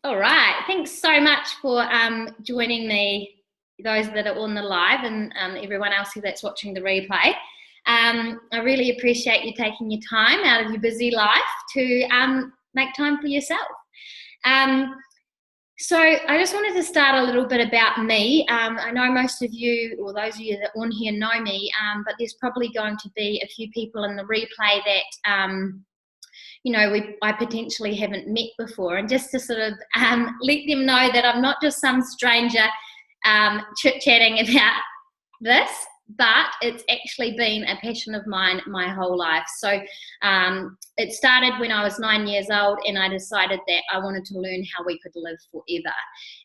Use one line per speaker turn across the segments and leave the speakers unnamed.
All right. Thanks so much for joining me, those that are on the live, and everyone else that's watching the replay. I really appreciate you taking your time out of your busy life to make time for yourself. So I just wanted to start a little bit about me. I know most of you, or those of you that are on here, know me, but there's probably going to be a few people in the replay that I potentially haven't met before, and just to sort of let them know that I'm not just some stranger chit-chatting about this, but it's actually been a passion of mine my whole life. So it started when I was 9 years old, and I decided that I wanted to learn how we could live forever.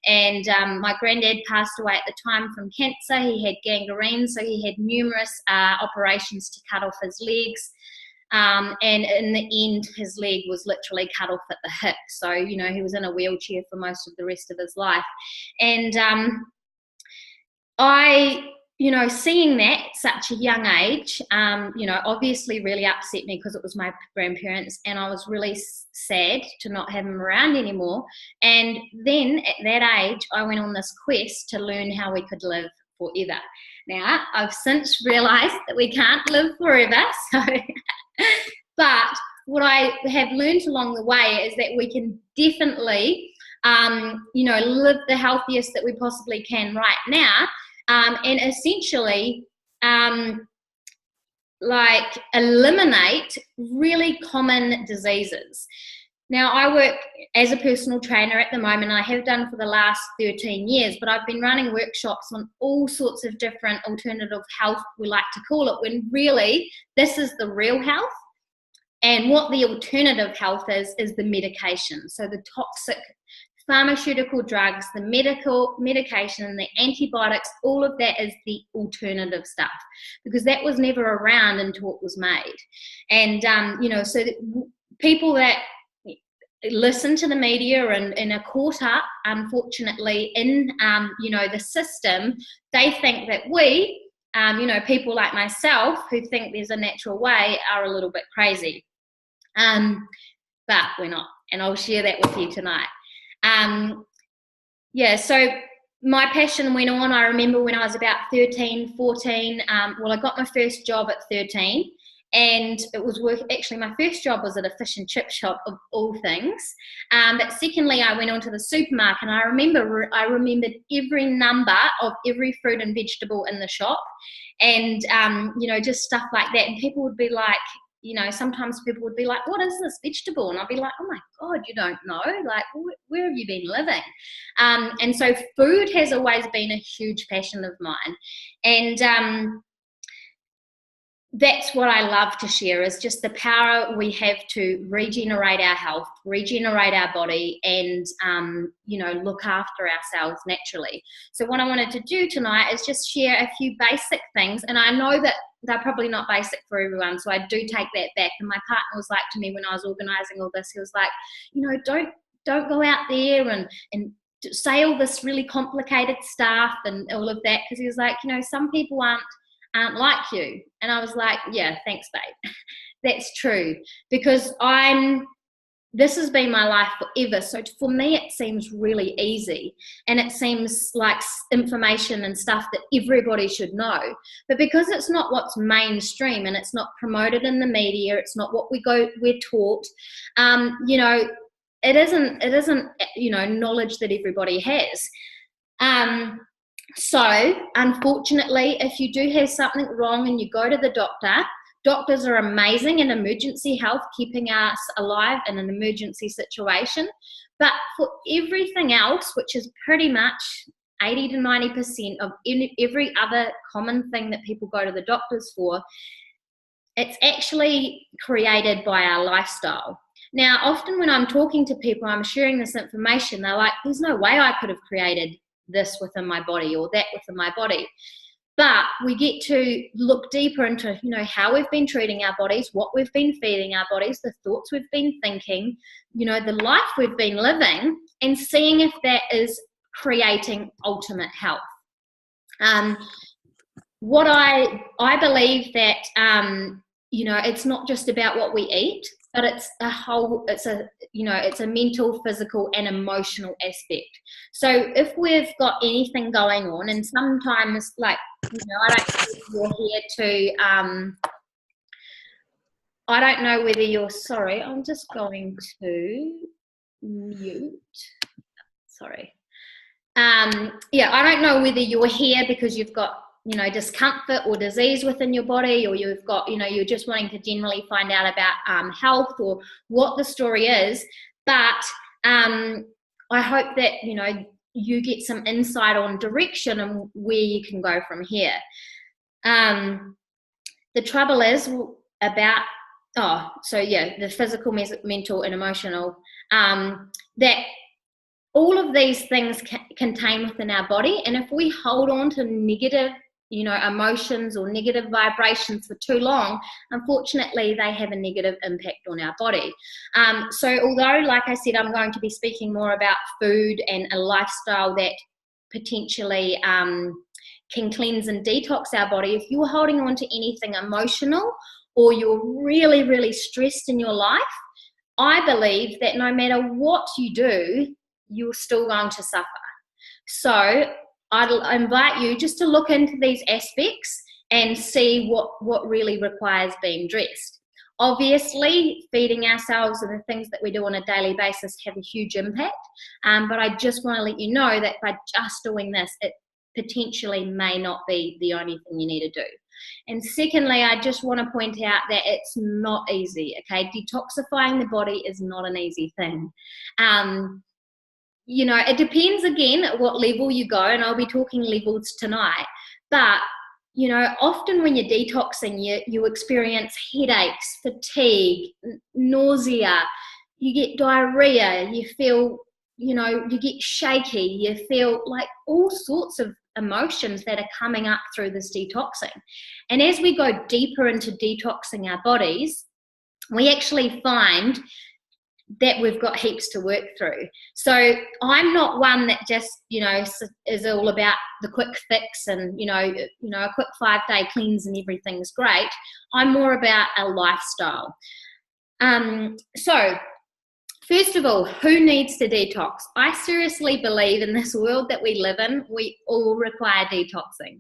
And my granddad passed away at the time from cancer. He had gangrene, so he had numerous operations to cut off his legs. And in the end, his leg was literally cut off at the hip. So, he was in a wheelchair for most of the rest of his life. And seeing that at such a young age, obviously really upset me because it was my grandparents, and I was really sad to not have them around anymore. And then at that age, I went on this quest to learn how we could live forever. Now, I've since realised that we can't live forever, but what I have learned along the way is that we can definitely, live the healthiest that we possibly can right now, and essentially, eliminate really common diseases. Now, I work as a personal trainer at the moment. I have done for the last 13 years, but I've been running workshops on all sorts of different alternative health, we like to call it, when really this is the real health. And what the alternative health is the medication. So the toxic pharmaceutical drugs, the medication, the antibiotics, all of that is the alternative stuff, because that was never around until it was made. And, so people that listen to the media and are caught up, unfortunately, in, the system, they think that we, people like myself who think there's a natural way, are a little bit crazy. But we're not. And I'll share that with you tonight. So my passion went on. I remember when I was about 13, 14, I got my first job at 13. And it was actually my first job was at a fish and chip shop, of all things. But secondly, I went on to the supermarket, and I remembered every number of every fruit and vegetable in the shop, and just stuff like that. And people would be like, sometimes people would be like, "What is this vegetable?" And I'd be like, "Oh my God, you don't know? Like, where have you been living?" And so food has always been a huge passion of mine, and that's what I love to share, is just the power we have to regenerate our health, regenerate our body, and, look after ourselves naturally. So what I wanted to do tonight is just share a few basic things. And I know that they're probably not basic for everyone, so I do take that back. And my partner was like to me when I was organising all this, he was like, don't go out there and say all this really complicated stuff and all of that, because he was like, some people aren't like you. And I was like, yeah, thanks, babe. That's true, because this has been my life forever. So for me, it seems really easy, and it seems like information and stuff that everybody should know. But because it's not what's mainstream, and it's not promoted in the media, it's not what we're taught, it isn't knowledge that everybody has. So, unfortunately, if you do have something wrong and you go to the doctor, doctors are amazing in emergency health, keeping us alive in an emergency situation. But for everything else, which is pretty much 80 to 90% of every other common thing that people go to the doctors for, it's actually created by our lifestyle. Now, often when I'm talking to people, I'm sharing this information, they're like, there's no way I could have created this within my body or that within my body. But we get to look deeper into, how we've been treating our bodies, what we've been feeding our bodies, the thoughts we've been thinking, the life we've been living, and seeing if that is creating ultimate health. What I believe that, it's not just about what we eat. but it's a mental, physical, and emotional aspect. So if we've got anything going on, and sometimes, like, I don't know if you're here to I don't know whether you're, sorry, I'm just going to mute. Sorry. Yeah, I don't know whether you're here because you've got, discomfort or disease within your body, or you've got, you're just wanting to generally find out about health or what the story is. But I hope that, you get some insight on direction and where you can go from here. The trouble is about, the physical, mental, and emotional, that all of these things contain within our body. And if we hold on to negative, emotions or negative vibrations for too long, unfortunately, they have a negative impact on our body. So although, like I said, I'm going to be speaking more about food and a lifestyle that potentially can cleanse and detox our body, if you're holding on to anything emotional or you're really, really stressed in your life, I believe that no matter what you do, you're still going to suffer. So I'd invite you just to look into these aspects and see what really requires being addressed. Obviously, feeding ourselves and the things that we do on a daily basis have a huge impact, but I just want to let you know that by just doing this, it potentially may not be the only thing you need to do. And secondly, I just want to point out that it's not easy, okay? Detoxifying the body is not an easy thing. It depends, again, at what level you go, and I'll be talking levels tonight. But, often when you're detoxing, you experience headaches, fatigue, nausea, you get diarrhea, you feel, you get shaky, you feel like all sorts of emotions that are coming up through this detoxing. And as we go deeper into detoxing our bodies, we actually find that we've got heaps to work through. So I'm not one that just, is all about the quick fix and, a quick 5-day cleanse and everything's great. I'm more about a lifestyle. So first of all, who needs to detox? I seriously believe in this world that we live in, we all require detoxing.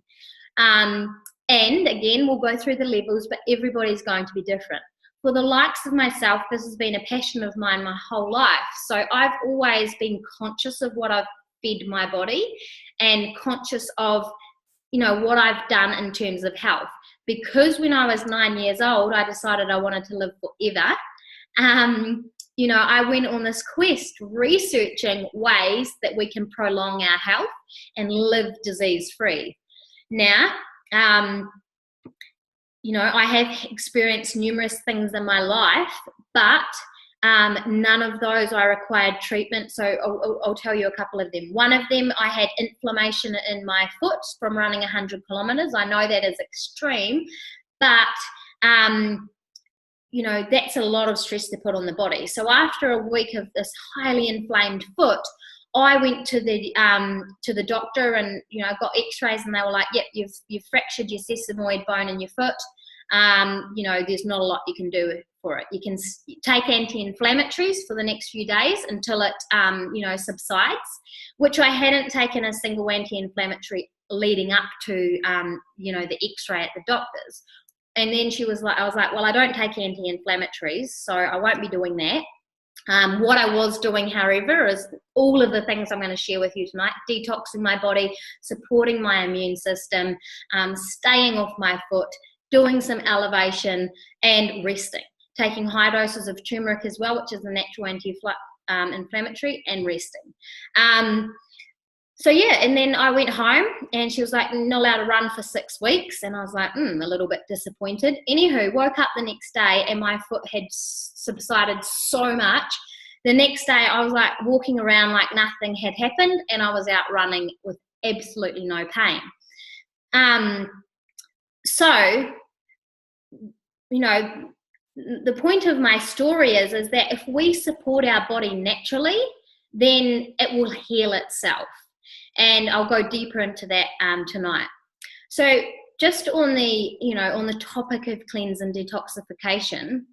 And again, we'll go through the levels, but everybody's going to be different. For the likes of myself, this has been a passion of mine my whole life. So I've always been conscious of what I've fed my body and conscious of, what I've done in terms of health. Because when I was 9 years old, I decided I wanted to live forever. I went on this quest researching ways that we can prolong our health and live disease-free. Now, I have experienced numerous things in my life, but none of those I required treatment. So I'll tell you a couple of them. One of them, I had inflammation in my foot from running 100 kilometers. I know that is extreme, but that's a lot of stress to put on the body. So after a week of this highly inflamed foot, I went to the doctor and got X-rays, and they were like, "Yep, you've fractured your sesamoid bone in your foot. There's not a lot you can do for it. You can take anti-inflammatories for the next few days until it subsides," which I hadn't taken a single anti-inflammatory leading up to the X-ray at the doctor's. And then I was like, well, I don't take anti-inflammatories, so I won't be doing that. What I was doing, however, is all of the things I'm going to share with you tonight: detoxing my body, supporting my immune system, staying off my foot, doing some elevation, and resting. Taking high doses of turmeric as well, which is a natural anti-inflammatory, and resting. And then I went home and she was like, "Not allowed to run for 6 weeks." And I was like, a little bit disappointed. Anywho, woke up the next day and my foot had subsided so much. The next day I was like walking around like nothing had happened, and I was out running with absolutely no pain. The point of my story is that if we support our body naturally, then it will heal itself. And I'll go deeper into that tonight. So just on the topic of cleanse and detoxification,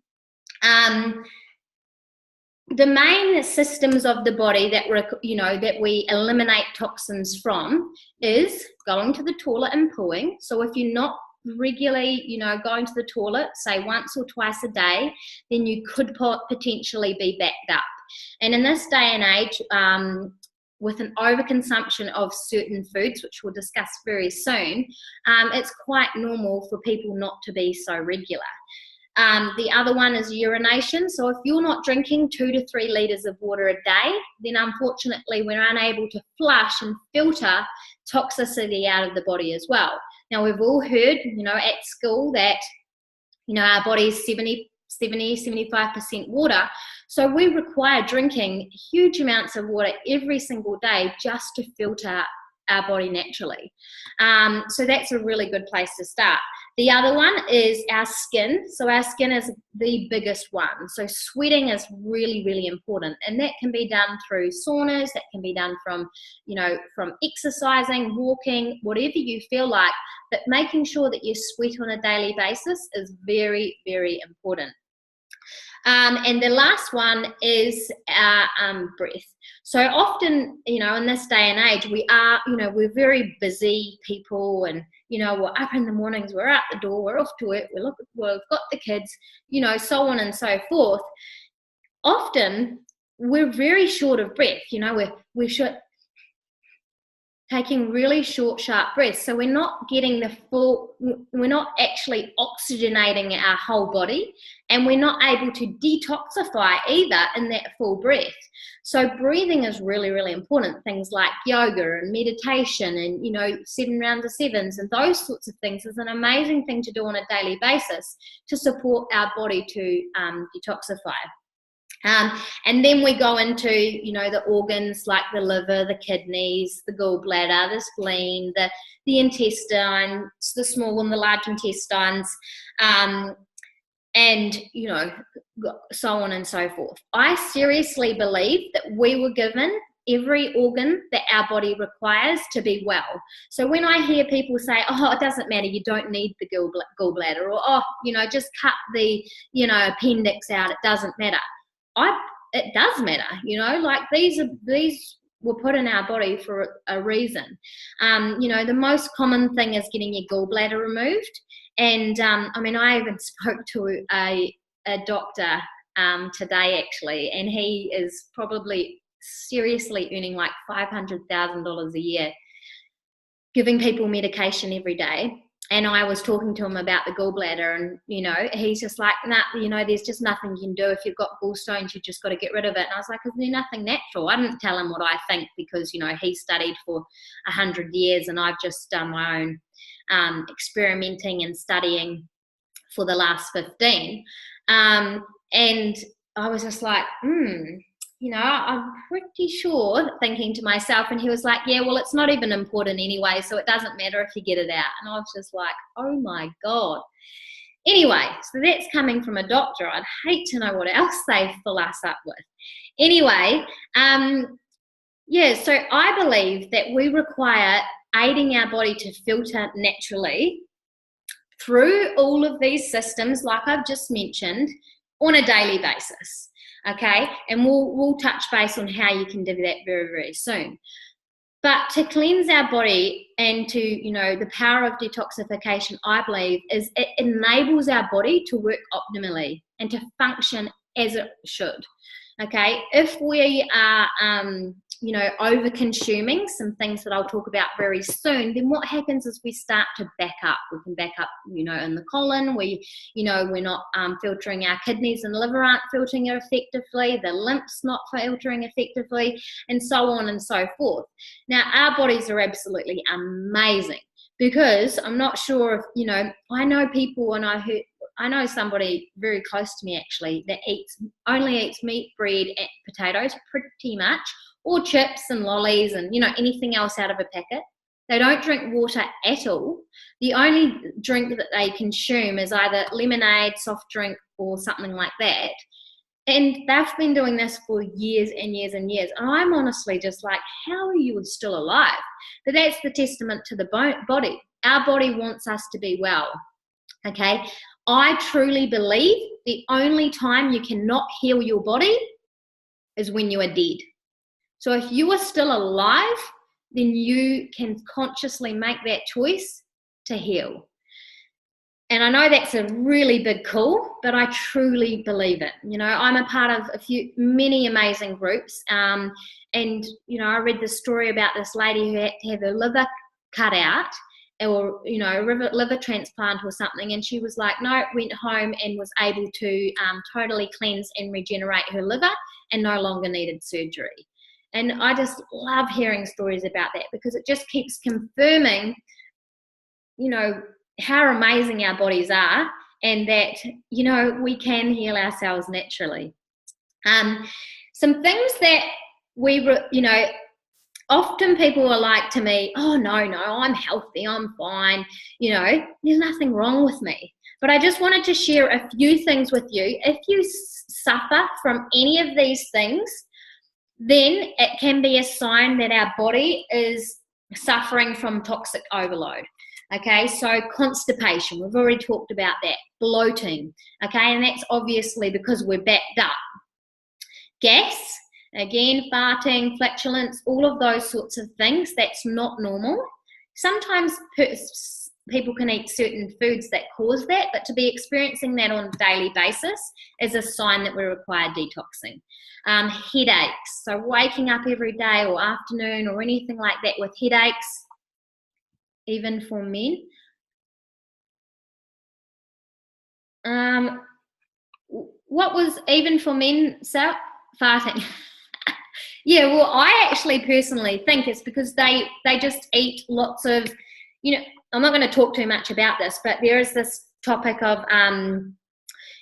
The main systems of the body that we eliminate toxins from is going to the toilet and pooing. So if you're not regularly, going to the toilet, say once or twice a day, then you could potentially be backed up. And in this day and age, with an overconsumption of certain foods, which we'll discuss very soon, it's quite normal for people not to be so regular. The other one is urination. So if you're not drinking 2 to 3 litres of water a day, then unfortunately we're unable to flush and filter toxicity out of the body as well. Now, we've all heard, at school that, our body is 75% water. So we require drinking huge amounts of water every single day just to filter our body naturally. So that's a really good place to start. The other one is our skin. So our skin is the biggest one. So sweating is really, really important. And that can be done through saunas, that can be done from exercising, walking, whatever you feel like. But making sure that you sweat on a daily basis is very, very important. And the last one is our breath. So often, in this day and age, we're very busy people, and, we're up in the mornings, we're out the door, we're off to work, we've got the kids, so on and so forth. Often, we're very short of breath, we're taking really short, sharp breaths. So we're not getting we're not actually oxygenating our whole body, and we're not able to detoxify either in that full breath. So breathing is really, really important. Things like yoga and meditation and, 7 rounds of sevens and those sorts of things is an amazing thing to do on a daily basis to support our body to detoxify. And then we go into, the organs like the liver, the kidneys, the gallbladder, the spleen, the intestines, the small and the large intestines, and, so on and so forth. I seriously believe that we were given every organ that our body requires to be well. So when I hear people say, it doesn't matter, you don't need the gallbladder, or, just cut the, appendix out, it doesn't matter. It does matter, like these were put in our body for a reason. The most common thing is getting your gallbladder removed. And I even spoke to a doctor today actually, and he is probably seriously earning like $500,000 a year, giving people medication every day. And I was talking to him about the gallbladder, and, he's just like, nah, there's just nothing you can do. If you've got gallstones, you just got to get rid of it. And I was like, is there nothing natural? I didn't tell him what I think because, he studied for 100 years and I've just done my own experimenting and studying for the last 15. And I was just like, I'm pretty sure, thinking to myself, and he was like, yeah, well, it's not even important anyway, so it doesn't matter if you get it out. And I was just like, oh my God. Anyway, so that's coming from a doctor. I'd hate to know what else they fill us up with. Anyway, so I believe that we require aiding our body to filter naturally through all of these systems, like I've just mentioned, on a daily basis. Okay, and we'll touch base on how you can do that very, very soon. But to cleanse our body and to, the power of detoxification, I believe, is it enables our body to work optimally and to function as it should. Okay, if we are, over consuming some things that I'll talk about very soon, then what happens is we start to back up. We can back up, in the colon. We're not filtering, our kidneys and liver aren't filtering it effectively. The lymph's not filtering effectively, and so on and so forth. Now, our bodies are absolutely amazing, because I'm not sure if, I know people, and I know somebody very close to me actually that only eats meat, bread, and potatoes pretty much, or chips and lollies and, anything else out of a packet. They don't drink water at all. The only drink that they consume is either lemonade, soft drink, or something like that. And they've been doing this for years and years and years. And I'm honestly just like, how are you still alive? But that's the testament to the body. Our body wants us to be well. Okay. I truly believe the only time you cannot heal your body is when you are dead. So if you are still alive, then you can consciously make that choice to heal. And I know that's a really big call, but I truly believe it. You know, I'm a part of many amazing groups. And, you know, I read this story about this lady who had to have her liver cut out, or, you know, a liver transplant or something. And she was like, no, went home and was able to totally cleanse and regenerate her liver and no longer needed surgery. And I just love hearing stories about that, because it just keeps confirming, you know, how amazing our bodies are, and that, you know, we can heal ourselves naturally. Some things that you know, often people are like to me, oh, no, I'm healthy, I'm fine, you know, there's nothing wrong with me. But I just wanted to share a few things with you. If you suffer from any of these things, then it can be a sign that our body is suffering from toxic overload. Okay, so constipation, we've already talked about that. Bloating, okay, and that's obviously because we're backed up. Gas, again, farting, flatulence, all of those sorts of things, that's not normal. Sometimes people can eat certain foods that cause that, but to be experiencing that on a daily basis is a sign that we require detoxing. Headaches, so waking up every day or afternoon or anything like that with headaches, even for men. What was even for men, Sal? Farting. Yeah, well, I actually personally think it's because they just eat lots of, you know, I'm not going to talk too much about this, but there is this topic of,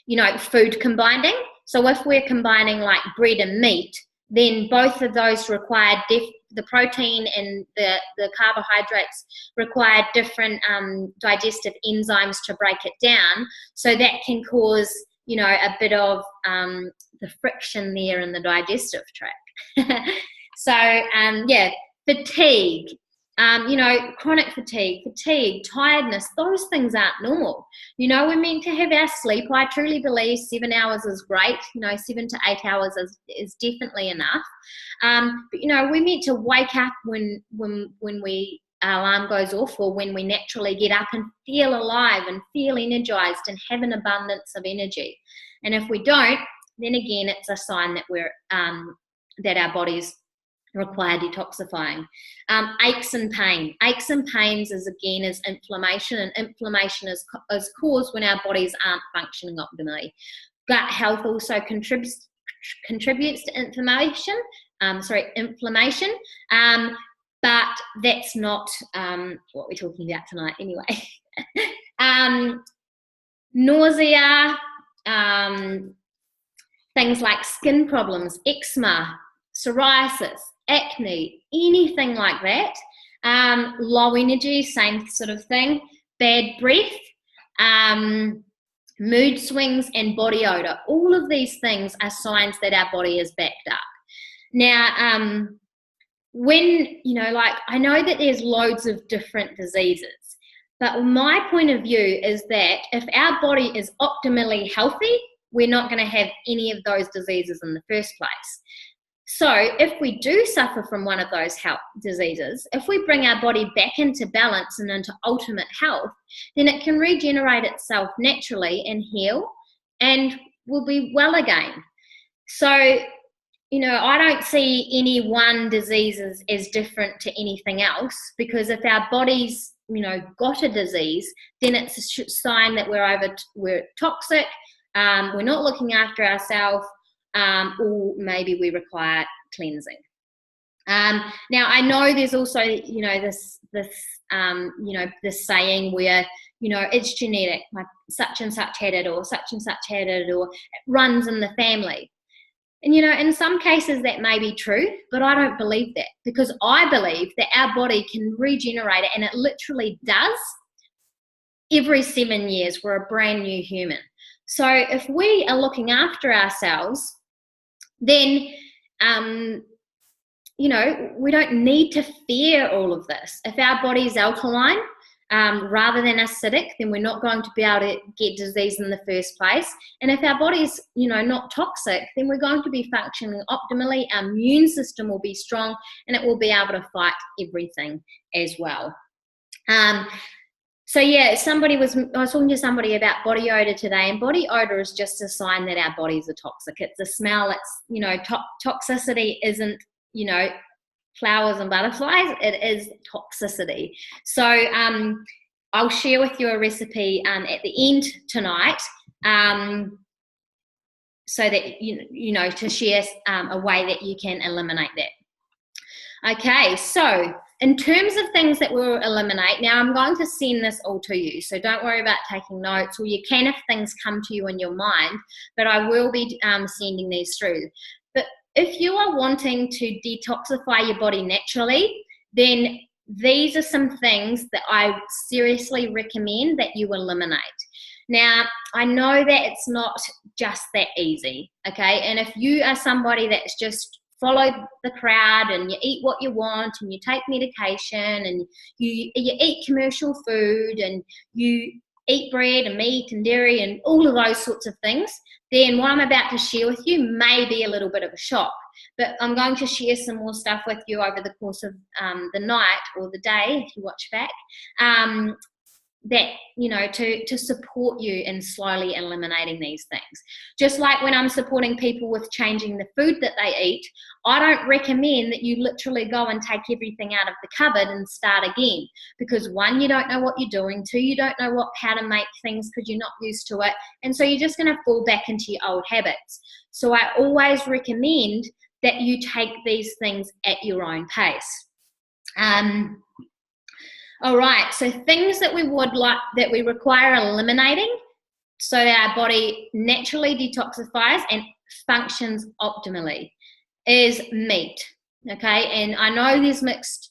you know, food combining. So if we're combining like bread and meat, then both of those require the protein and the carbohydrates require different digestive enzymes to break it down. So that can cause, you know, a bit of the friction there in the digestive tract. So, yeah, fatigue, you know, chronic fatigue, tiredness, those things aren't normal. You know, we're meant to have our sleep. I truly believe 7 hours is great. You know, 7 to 8 hours is definitely enough. But, you know, we're meant to wake up when our alarm goes off, or when we naturally get up and feel alive and feel energized and have an abundance of energy. And if we don't, then again, it's a sign that that our bodies require detoxifying. Aches and pains is inflammation, and inflammation is caused when our bodies aren't functioning optimally. Gut health also contributes to inflammation, but that's not what we're talking about tonight anyway. Nausea, things like skin problems, eczema, psoriasis, acne, anything like that. Low energy, same sort of thing. Bad breath, mood swings, and body odor. All of these things are signs that our body is backed up. Now, when, you know, like, I know that there's loads of different diseases, but my point of view is that if our body is optimally healthy, we're not going to have any of those diseases in the first place. So if we do suffer from one of those health diseases, if we bring our body back into balance and into ultimate health, then it can regenerate itself naturally and heal, and will be well again. So, you know, I don't see any one disease as different to anything else, because if our body's, you know, got a disease, then it's a sign that we're toxic, we're not looking after ourselves, or maybe we require cleansing. Now, I know there's also, you know, this saying where, you know, it's genetic, like such and such had it, or such and such had it, or it runs in the family. And, you know, in some cases that may be true, but I don't believe that, because I believe that our body can regenerate it, and it literally does. Every 7 years, we're a brand new human. So if we are looking after ourselves, then, you know, we don't need to fear all of this. If our body is alkaline, rather than acidic, then we're not going to be able to get disease in the first place. And if our body's, not toxic, then we're going to be functioning optimally. Our immune system will be strong, and it will be able to fight everything as well. So yeah, I was talking to somebody about body odor today, and body odor is just a sign that our bodies are toxic. It's a smell. It's, toxicity isn't, flowers and butterflies. It is toxicity. So I'll share with you a recipe at the end tonight, so that to share a way that you can eliminate that. Okay, so in terms of things that we'll eliminate, now I'm going to send this all to you, so don't worry about taking notes, or you can if things come to you in your mind, but I will be sending these through. But if you are wanting to detoxify your body naturally, then these are some things that I seriously recommend that you eliminate. Now, I know that it's not just that easy, okay? And if you are somebody that's just follow the crowd and you eat what you want and you take medication and you eat commercial food and you eat bread and meat and dairy and all of those sorts of things, then what I'm about to share with you may be a little bit of a shock. But I'm going to share some more stuff with you over the course of the night or the day, if you watch back, that, to support you in slowly eliminating these things. Just like when I'm supporting people with changing the food that they eat, I don't recommend that you literally go and take everything out of the cupboard and start again. Because one, you don't know what you're doing. Two, you don't know how to make things because you're not used to it. And so you're just going to fall back into your old habits. So I always recommend that you take these things at your own pace. All right, so things that we require eliminating so that our body naturally detoxifies and functions optimally is meat, okay? And I know there's mixed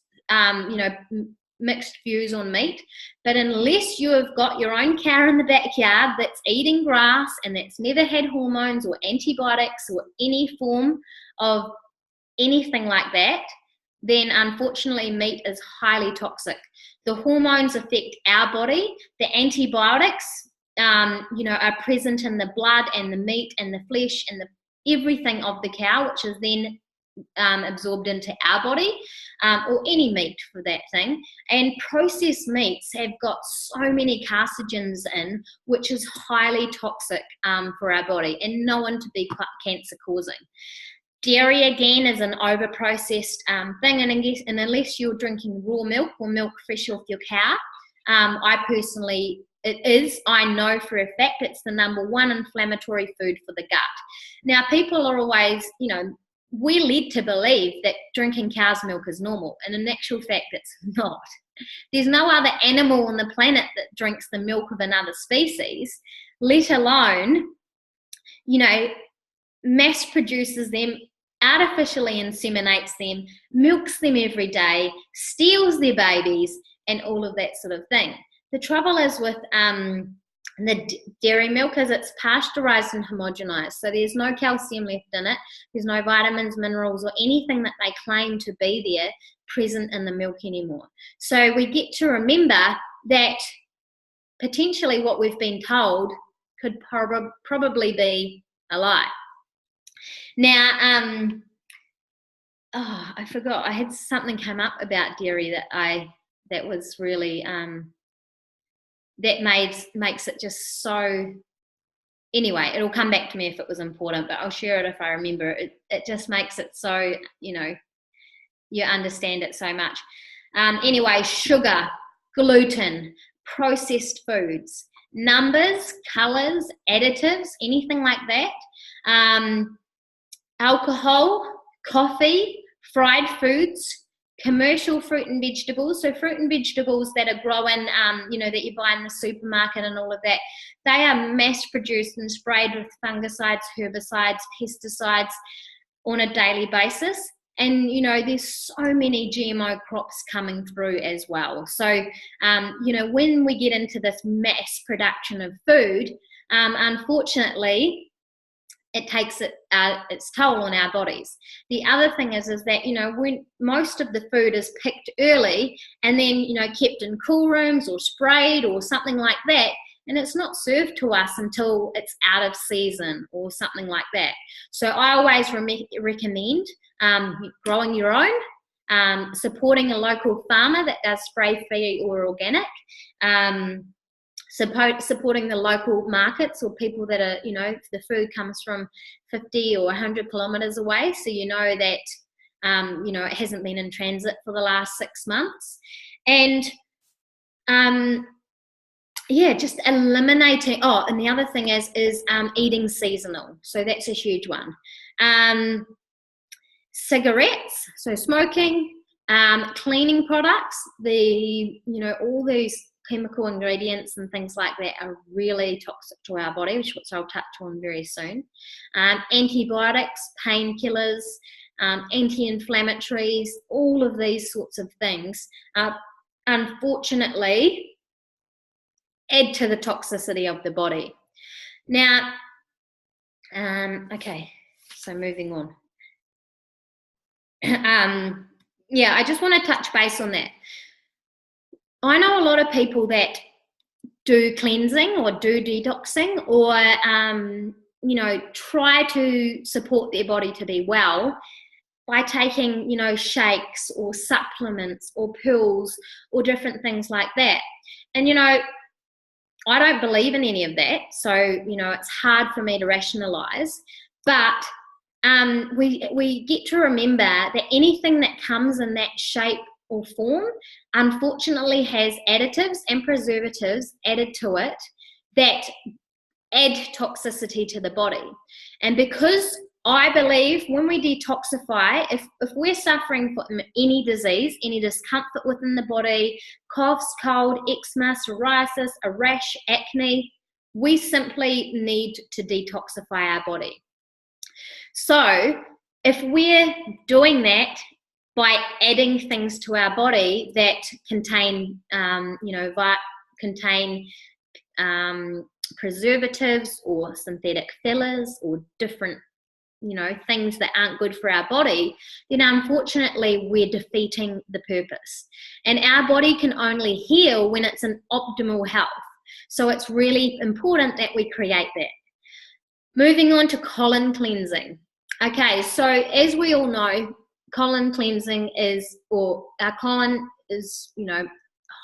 views on meat, but unless you have got your own cow in the backyard that's eating grass and that's never had hormones or antibiotics or any form of anything like that, then unfortunately meat is highly toxic. The hormones affect our body. The antibiotics, are present in the blood and the meat and the flesh and everything of the cow, which is then absorbed into our body, or any meat for that thing. And processed meats have got so many carcinogens in, which is highly toxic for our body and known to be cancer causing. Dairy, again, is an over-processed thing, and unless you're drinking raw milk or milk fresh off your cow, I know for a fact it's the number one inflammatory food for the gut. Now, people are always, we're led to believe that drinking cow's milk is normal, and in actual fact, it's not. There's no other animal on the planet that drinks the milk of another species, let alone, mass produces them, artificially inseminates them, milks them every day, steals their babies, and all of that sort of thing. The trouble is with the dairy milk is it's pasteurized and homogenized, so there's no calcium left in it, there's no vitamins, minerals, or anything that they claim to be there present in the milk anymore. So we get to remember that potentially what we've been told could probably be a lie. Now, I forgot. I had something come up about dairy that was really that makes it just so. Anyway, it'll come back to me if it was important, but I'll share it if I remember. It just makes it so you understand it so much. Anyway, sugar, gluten, processed foods, numbers, colors, additives, anything like that. Alcohol, coffee, fried foods, commercial fruit and vegetables. So fruit and vegetables that are grown, that you buy in the supermarket and all of that, they are mass produced and sprayed with fungicides, herbicides, pesticides on a daily basis. And, there's so many GMO crops coming through as well. So, when we get into this mass production of food, unfortunately, it takes its toll on our bodies. The other thing is that, when most of the food is picked early and then, kept in cool rooms or sprayed or something like that, and it's not served to us until it's out of season or something like that. So I always recommend growing your own, supporting a local farmer that does spray-free or organic, supporting the local markets or people that are, the food comes from 50 or 100 kilometres away, so that, it hasn't been in transit for the last 6 months. And just eliminating, and the other thing is eating seasonal. So that's a huge one. Cigarettes, so smoking, cleaning products, all these chemical ingredients and things like that are really toxic to our body, which I'll touch on very soon. Antibiotics, painkillers, anti-inflammatories, all of these sorts of things, unfortunately, add to the toxicity of the body. Now, okay, so moving on. I just want to touch base on that. I know a lot of people that do cleansing or do detoxing or, try to support their body to be well by taking, shakes or supplements or pills or different things like that. And, I don't believe in any of that. So, it's hard for me to rationalize. But we get to remember that anything that comes in that shape or form, unfortunately, has additives and preservatives added to it that add toxicity to the body. And because I believe when we detoxify, if we're suffering from any disease, any discomfort within the body, coughs, cold, eczema, psoriasis, a rash, acne, we simply need to detoxify our body. So if we're doing that by adding things to our body that contain, preservatives or synthetic fillers or different, things that aren't good for our body, then unfortunately we're defeating the purpose. And our body can only heal when it's in optimal health. So it's really important that we create that. Moving on to colon cleansing. Okay, so as we all know, colon cleansing our colon is,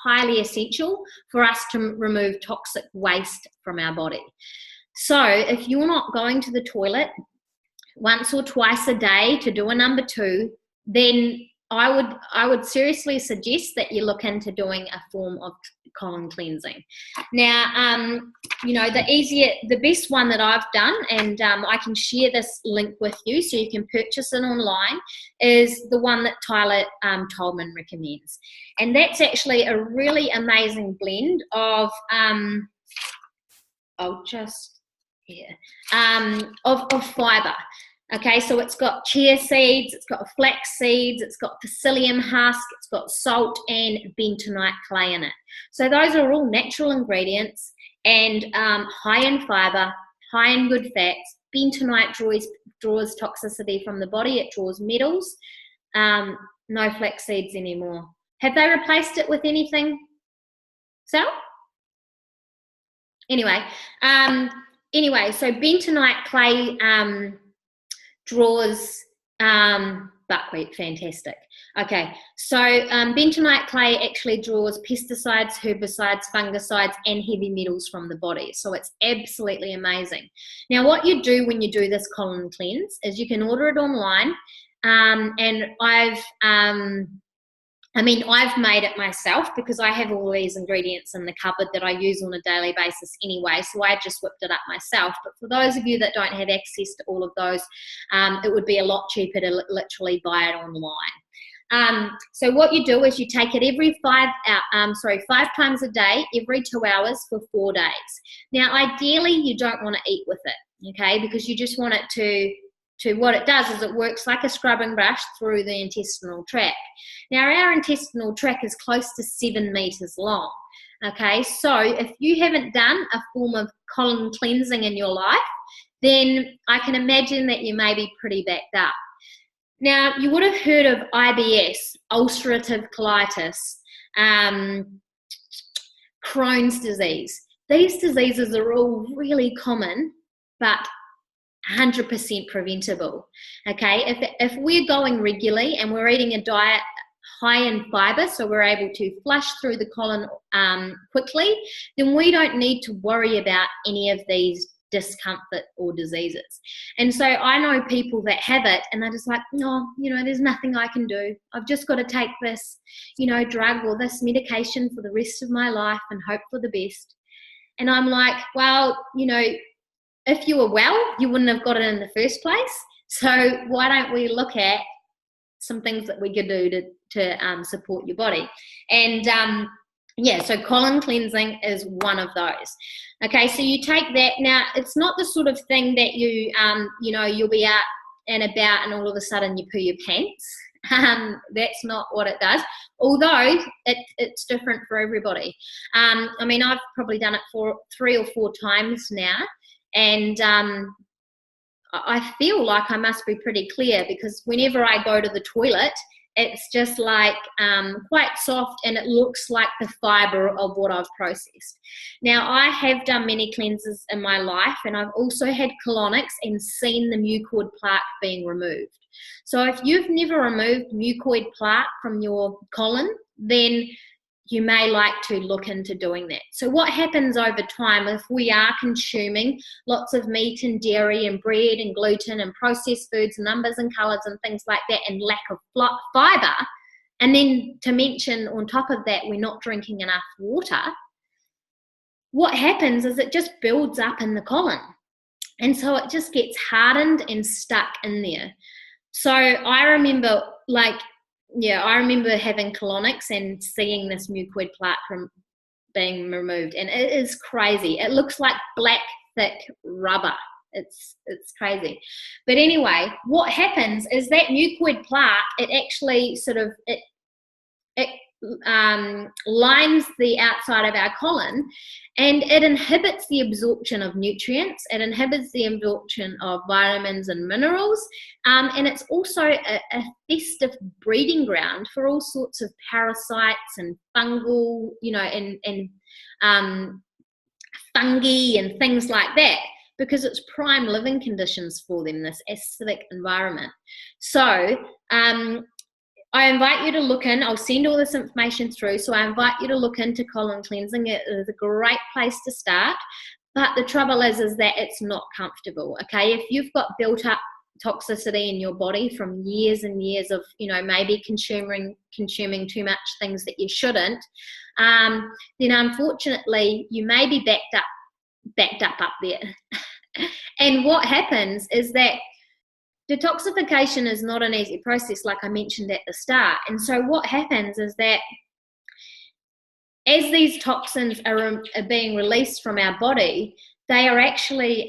highly essential for us to remove toxic waste from our body. So if you're not going to the toilet once or twice a day to do a number 2, then I would seriously suggest that you look into doing a form of colon cleansing. Now, the best one that I've done, and I can share this link with you so you can purchase it online, is the one that Tyler Tolman recommends. And that's actually a really amazing blend of, of fiber. Okay, so it's got chia seeds, it's got flax seeds, it's got psyllium husk, it's got salt and bentonite clay in it. So those are all natural ingredients and high in fiber, high in good fats. Bentonite draws toxicity from the body, it draws metals. No flax seeds anymore. Have they replaced it with anything? So? Anyway, so bentonite clay draws buckwheat, fantastic. Okay, so bentonite clay actually draws pesticides, herbicides, fungicides, and heavy metals from the body. So it's absolutely amazing. Now, what you do when you do this colon cleanse is you can order it online, and I've made it myself because I have all these ingredients in the cupboard that I use on a daily basis anyway, so I just whipped it up myself. But for those of you that don't have access to all of those, it would be a lot cheaper to literally buy it online. So what you do is you take it 5 times a day, every 2 hours for 4 days. Now, ideally, you don't want to eat with it, okay, because you just want it to what it does is it works like a scrubbing brush through the intestinal tract. Now, our intestinal tract is close to 7 meters long. Okay, so if you haven't done a form of colon cleansing in your life, then I can imagine that you may be pretty backed up. Now, you would have heard of IBS, ulcerative colitis, Crohn's disease. These diseases are all really common, but 100% preventable. Okay, if we're going regularly and we're eating a diet high in fiber, so we're able to flush through the colon quickly, then we don't need to worry about any of these discomfort or diseases. And so I know people that have it and they're just like, no, there's nothing I can do. I've just got to take this, drug or this medication for the rest of my life and hope for the best. And I'm like, well, if you were well, you wouldn't have got it in the first place. So why don't we look at some things that we could do to support your body? And so colon cleansing is one of those. Okay, so you take that. Now, it's not the sort of thing that you'll be out and about and all of a sudden you poo your pants. That's not what it does, although it's different for everybody. I've probably done it for 3 or 4 times now, and I feel like I must be pretty clear, because whenever I go to the toilet, it's just like quite soft, and it looks like the fibre of what I've processed. Now, I have done many cleanses in my life, and I've also had colonics and seen the mucoid plaque being removed. So if you've never removed mucoid plaque from your colon, then you may like to look into doing that. So what happens over time, if we are consuming lots of meat and dairy and bread and gluten and processed foods, numbers and colours and things like that, and lack of fibre, and then to mention on top of that we're not drinking enough water, what happens is it just builds up in the colon. And so it just gets hardened and stuck in there. So I remember having colonics and seeing this mucoid plaque from being removed, and it is crazy. It looks like black, thick rubber. It's crazy. But anyway, what happens is that mucoid plaque, it actually it lines the outside of our colon, and it inhibits the absorption of nutrients, it inhibits the absorption of vitamins and minerals, and it's also a festive breeding ground for all sorts of parasites and fungal, and fungi and things like that, because it's prime living conditions for them, this acidic environment. So I invite you to look in. I'll send all this information through. So I invite you to look into colon cleansing. It is a great place to start. But the trouble is that it's not comfortable. Okay, if you've got built up toxicity in your body from years and years of, maybe consuming too much things that you shouldn't, then unfortunately you may be backed up there. And what happens is that detoxification is not an easy process, like I mentioned at the start. And so what happens is that as these toxins are being released from our body, they are actually,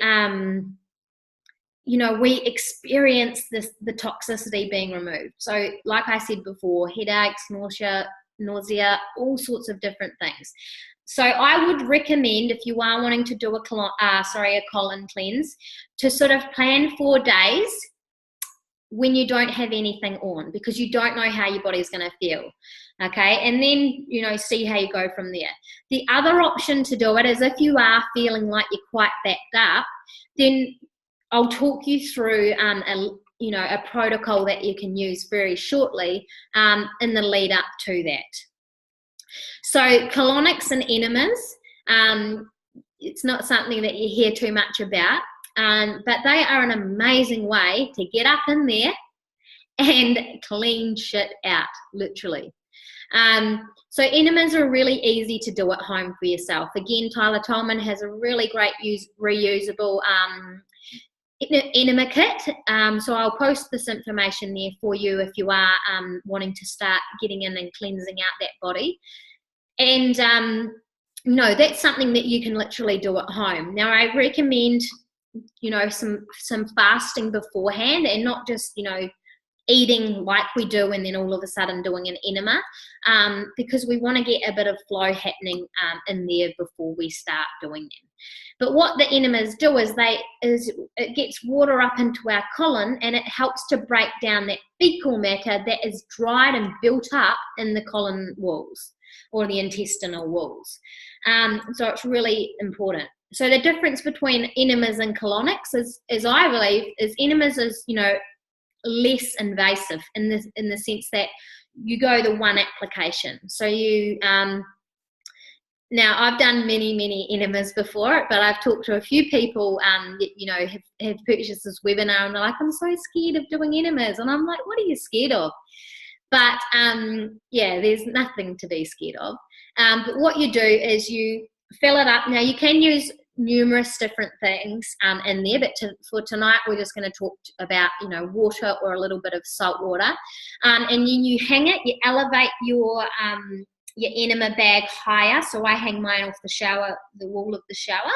we experience the toxicity being removed. So like I said before, headaches, nausea, all sorts of different things. So I would recommend, if you are wanting to do a colon cleanse, to sort of plan 4 days when you don't have anything on, because you don't know how your body's going to feel. Okay, and then, see how you go from there. The other option to do it is if you are feeling like you're quite backed up, then I'll talk you through a protocol that you can use very shortly in the lead up to that. So colonics and enemas, it's not something that you hear too much about, but they are an amazing way to get up in there and clean shit out, literally. So enemas are really easy to do at home for yourself. Again, Tyler Tolman has a really great reusable enema kit. So I'll post this information there for you if you are wanting to start getting in and cleansing out that body. And that's something that you can literally do at home. Now, I recommend some fasting beforehand, and not just eating like we do and then all of a sudden doing an enema, because we want to get a bit of flow happening in there before we start doing them. But what the enemas do is it gets water up into our colon, and it helps to break down that fecal matter that is dried and built up in the colon walls or the intestinal walls. So it's really important. So the difference between enemas and colonics is I believe, is enemas is, less invasive in the sense that you go the one application. So you now I've done many enemas before, but I've talked to a few people have purchased this webinar, and they're like, I'm so scared of doing enemas, and I'm like, what are you scared of? But there's nothing to be scared of. But what you do is you fill it up. Now you can use numerous different things in there, but for tonight we're just going to talk about water or a little bit of salt water, and then you hang it, you elevate your enema bag higher. So I hang mine off the wall of the shower,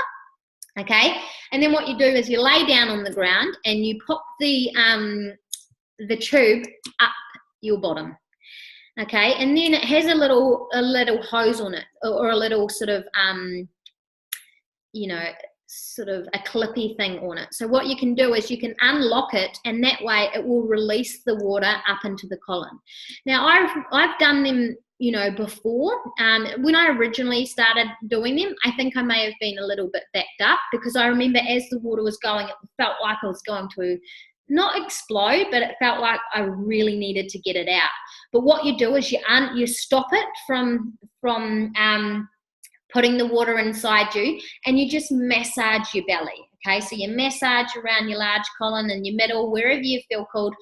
okay? And then what you do is you lay down on the ground and you pop the tube up your bottom, okay? And then it has a little hose on it, or a little sort of sort of a clippy thing on it. So what you can do is you can unlock it, and that way it will release the water up into the colon. Now I've done them before. When I originally started doing them, I think I may have been a little bit backed up, because I remember as the water was going, it felt like I was going to not explode, but it felt like I really needed to get it out. But what you do is you stop it from putting the water inside you, and you just massage your belly, okay? So you massage around your large colon and your middle, wherever you feel called.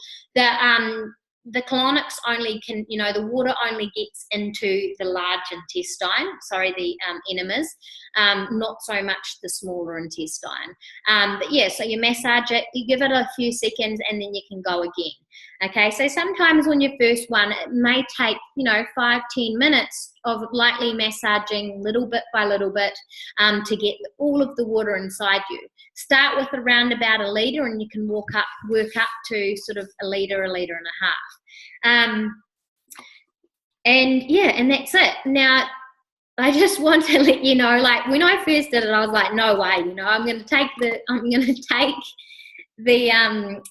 The colonics only can, the water only gets into the large intestine, the enemas, not so much the smaller intestine. But yeah, so you massage it, you give it a few seconds, and then you can go again. Okay, so sometimes when you first one, it may take, 5-10 minutes of lightly massaging little bit by little bit to get all of the water inside you. Start with around about 1 litre, and you can work up to sort of 1 litre, 1.5 litres. And that's it. Now, I just want to let you know, like when I first did it, I was like, no way, I'm going to take the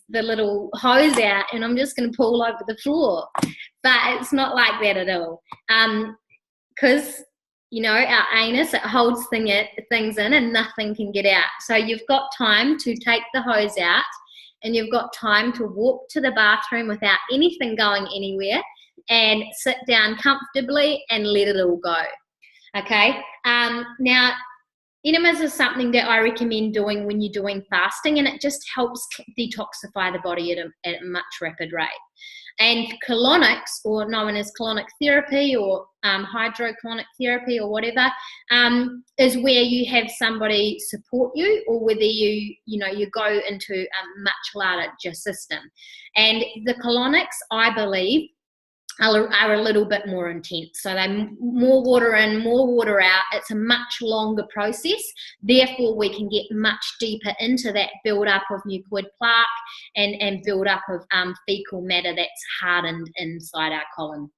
little hose out, and I'm just going to pull over the floor. But it's not like that at all, because our anus, it holds things in, and nothing can get out. So you've got time to take the hose out, and you've got time to walk to the bathroom without anything going anywhere, and sit down comfortably and let it all go. Okay. Now, enemas is something that I recommend doing when you're doing fasting, and it just helps detoxify the body at a much rapid rate. And colonics, or known as colonic therapy, or hydrocolonic therapy, or whatever, is where you have somebody support you, or whether you go into a much larger system. And the colonics, I believe, are a little bit more intense. So they're more water in, more water out. It's a much longer process. Therefore, we can get much deeper into that build-up of mucoid plaque and build-up of fecal matter that's hardened inside our colon.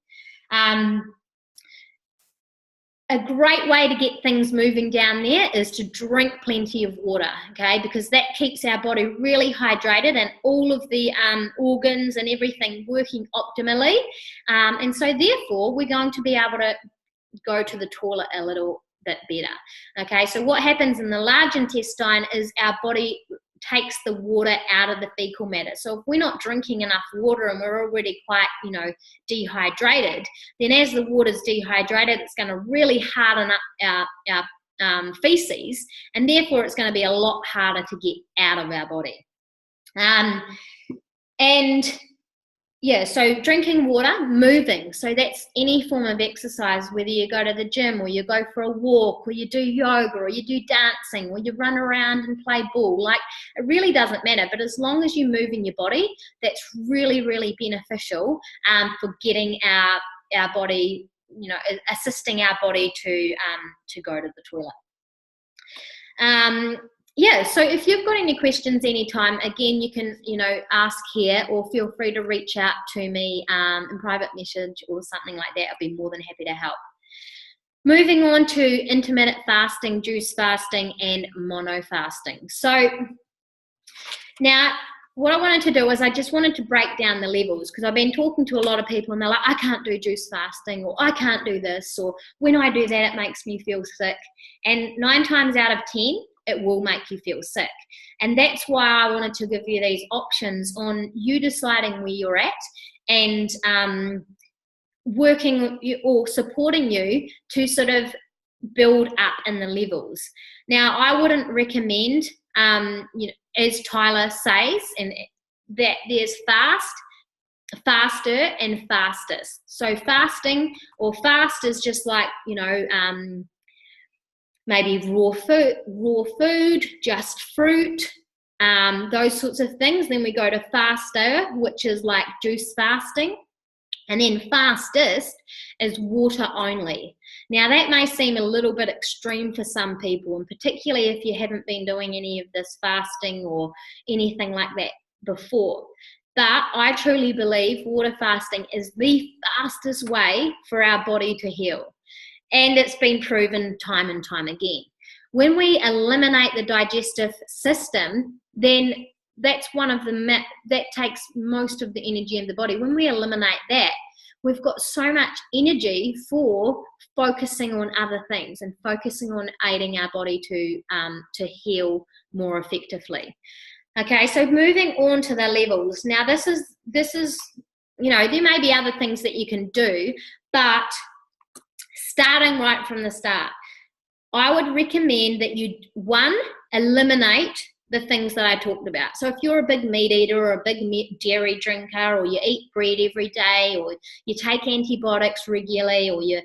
A great way to get things moving down there is to drink plenty of water, okay? Because that keeps our body really hydrated and all of the organs and everything working optimally. And so therefore, we're going to be able to go to the toilet a little bit better, okay? So what happens in the large intestine is our body takes the water out of the fecal matter. So if we're not drinking enough water and we're already quite, dehydrated, then as the water's dehydrated, it's going to really harden up our feces, and therefore it's going to be a lot harder to get out of our body. So drinking water, moving. So that's any form of exercise, whether you go to the gym or you go for a walk or you do yoga or you do dancing or you run around and play ball. Like, it really doesn't matter. But as long as you're moving your body, that's really, really beneficial for getting our body, assisting our body to go to the toilet. yeah, so if you've got any questions anytime, again, you can, ask here, or feel free to reach out to me in private message or something like that. I'll be more than happy to help. Moving on to intermittent fasting, juice fasting, and mono fasting. So now what I wanted to do is I just wanted to break down the levels, because I've been talking to a lot of people and they're like, I can't do juice fasting, or I can't do this, or when I do that, it makes me feel sick. And 9 times out of 10, it will make you feel sick. And that's why I wanted to give you these options on you deciding where you're at, and working or supporting you to sort of build up in the levels. Now, I wouldn't recommend, as Tyler says, and that there's fast, faster, and fastest. So fasting or fast is just like, maybe raw food, just fruit, those sorts of things. Then we go to faster, which is like juice fasting. And then fastest is water only. Now, that may seem a little bit extreme for some people, and particularly if you haven't been doing any of this fasting or anything like that before. But I truly believe water fasting is the fastest way for our body to heal. And it's been proven time and time again. When we eliminate the digestive system, then that's one of that takes most of the energy in the body. When we eliminate that, we've got so much energy for focusing on other things and focusing on aiding our body to heal more effectively. Okay, so moving on to the levels. Now, this is there may be other things that you can do, but starting right from the start, I would recommend that you, eliminate the things that I talked about. So if you're a big meat eater or a big dairy drinker, or you eat bread every day, or you take antibiotics regularly, or you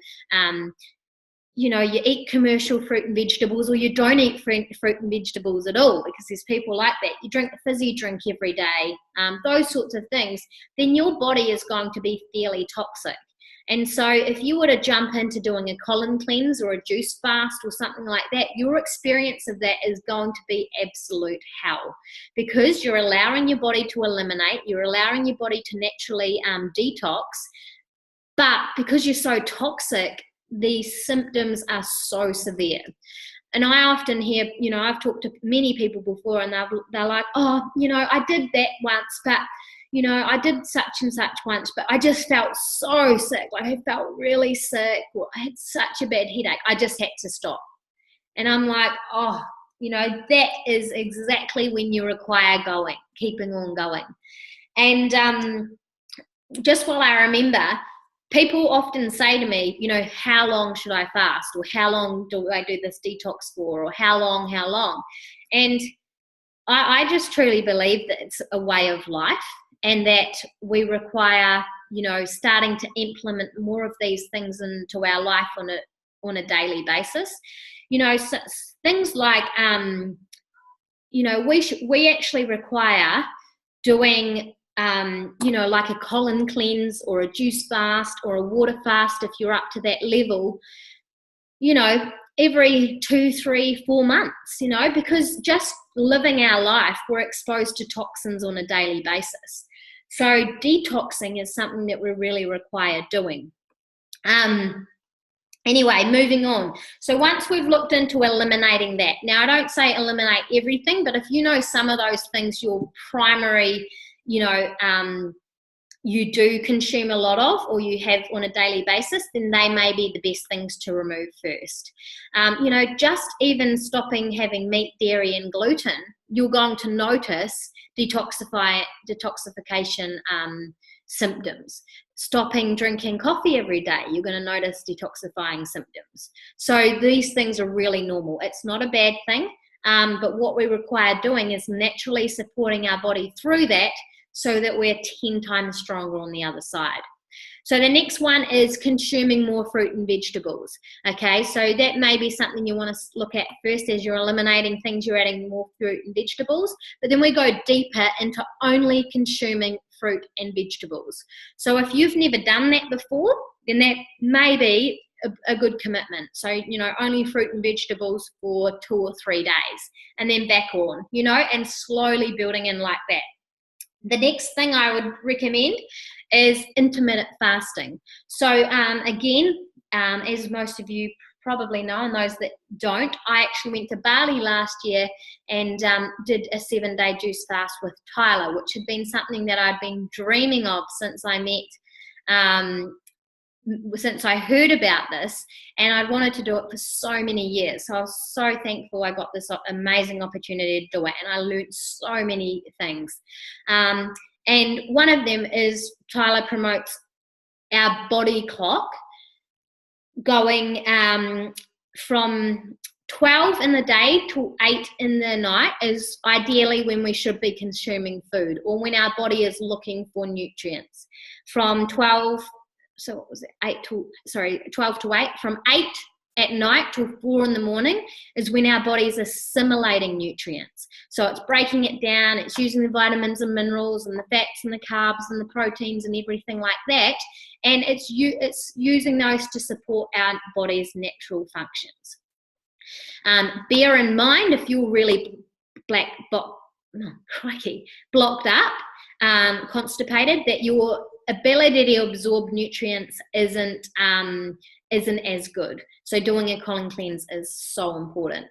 eat commercial fruit and vegetables, or you don't eat fruit and vegetables at all, because there's people like that. You drink a fizzy drink every day, those sorts of things, then your body is going to be fairly toxic. And so if you were to jump into doing a colon cleanse or a juice fast or something like that, your experience of that is going to be absolute hell, because you're allowing your body to eliminate, you're allowing your body to naturally detox, but because you're so toxic, these symptoms are so severe. And I often hear, I've talked to many people before, and they're like, oh, I did that once, but I did such and such once, but I just felt so sick. Like, I felt really sick, or I had such a bad headache. I just had to stop. And I'm like, oh, that is exactly when you require keeping on going. And just while I remember, people often say to me, how long should I fast? Or how long do I do this detox for? Or how long? And I just truly believe that it's a way of life, and that we require, starting to implement more of these things into our life on a daily basis. So things like, we actually require doing, like a colon cleanse or a juice fast or a water fast, if you're up to that level, every 2, 3, 4 months, because just living our life, we're exposed to toxins on a daily basis. So detoxing is something that we really require doing. Anyway, moving on. So once we've looked into eliminating that, now I don't say eliminate everything, but if you know some of those things, your primary, you do consume a lot of, or you have on a daily basis, then they may be the best things to remove first. Just even stopping having meat, dairy, and gluten, you're going to notice detoxification symptoms. Stopping drinking coffee every day, you're going to notice detoxifying symptoms. So these things are really normal. It's not a bad thing, but what we require doing is naturally supporting our body through that, so that we're 10 times stronger on the other side. So the next one is consuming more fruit and vegetables. Okay, so that may be something you want to look at first. As you're eliminating things, you're adding more fruit and vegetables. But then we go deeper into only consuming fruit and vegetables. So if you've never done that before, then that may be a good commitment. So, only fruit and vegetables for 2 or 3 days, and then back on, and slowly building in like that. The next thing I would recommend is intermittent fasting. So again, as most of you probably know, and those that don't, I actually went to Bali last year and did a 7-day juice fast with Tyler, which had been something that I'd been dreaming of since I heard about this, and I'd wanted to do it for so many years. So I was so thankful I got this amazing opportunity to do it, and I learned so many things. And one of them is Tyler promotes our body clock going from 12 in the day to 8 in the night is ideally when we should be consuming food, or when our body is looking for nutrients. From 12 to 8, from 8 at night till 4 in the morning is when our body is assimilating nutrients. So it's breaking it down, it's using the vitamins and minerals and the fats and the carbs and the proteins and everything like that, and it's using those to support our body's natural functions. Bear in mind, if you're really blocked up, constipated, that your ability to absorb nutrients isn't as good. So doing a colon cleanse is so important.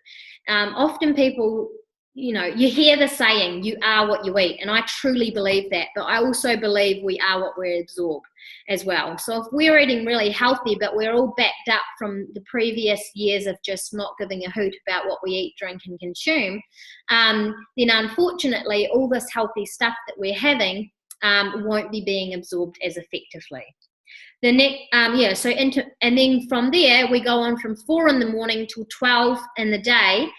Often people, you hear the saying, you are what you eat, and I truly believe that, but I also believe we are what we absorb as well. So if we're eating really healthy, but we're all backed up from the previous years of just not giving a hoot about what we eat, drink, and consume, then unfortunately all this healthy stuff that we're having won't be being absorbed as effectively. And then from there we go on from 4 in the morning till 12 in the day,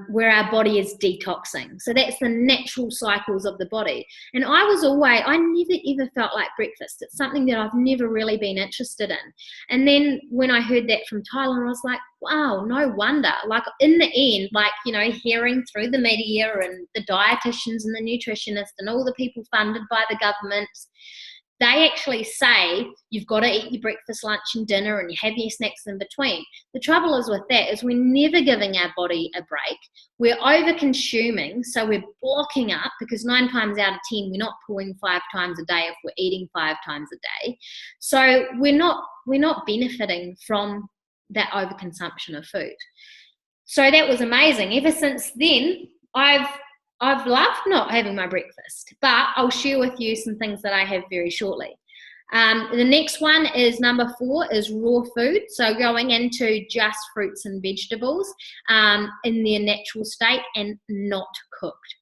where our body is detoxing. So that's the natural cycles of the body. And I never ever felt like breakfast. It's something that I've never really been interested in. And then when I heard that from Tyler, I was like, wow, no wonder. Like in the end, hearing through the media and the dietitians and the nutritionists and all the people funded by the government, they actually say you've got to eat your breakfast, lunch and dinner, and you have your snacks in between. The trouble is with that is we're never giving our body a break. We're over consuming, so we're blocking up, because 9 times out of 10 we're not pulling 5 times a day if we're eating 5 times a day. So we're not benefiting from that overconsumption of food. So that was amazing. Ever since then, I've loved not having my breakfast, but I'll share with you some things that I have very shortly. The next one is number 4 is raw food. So going into just fruits and vegetables in their natural state and not cooked.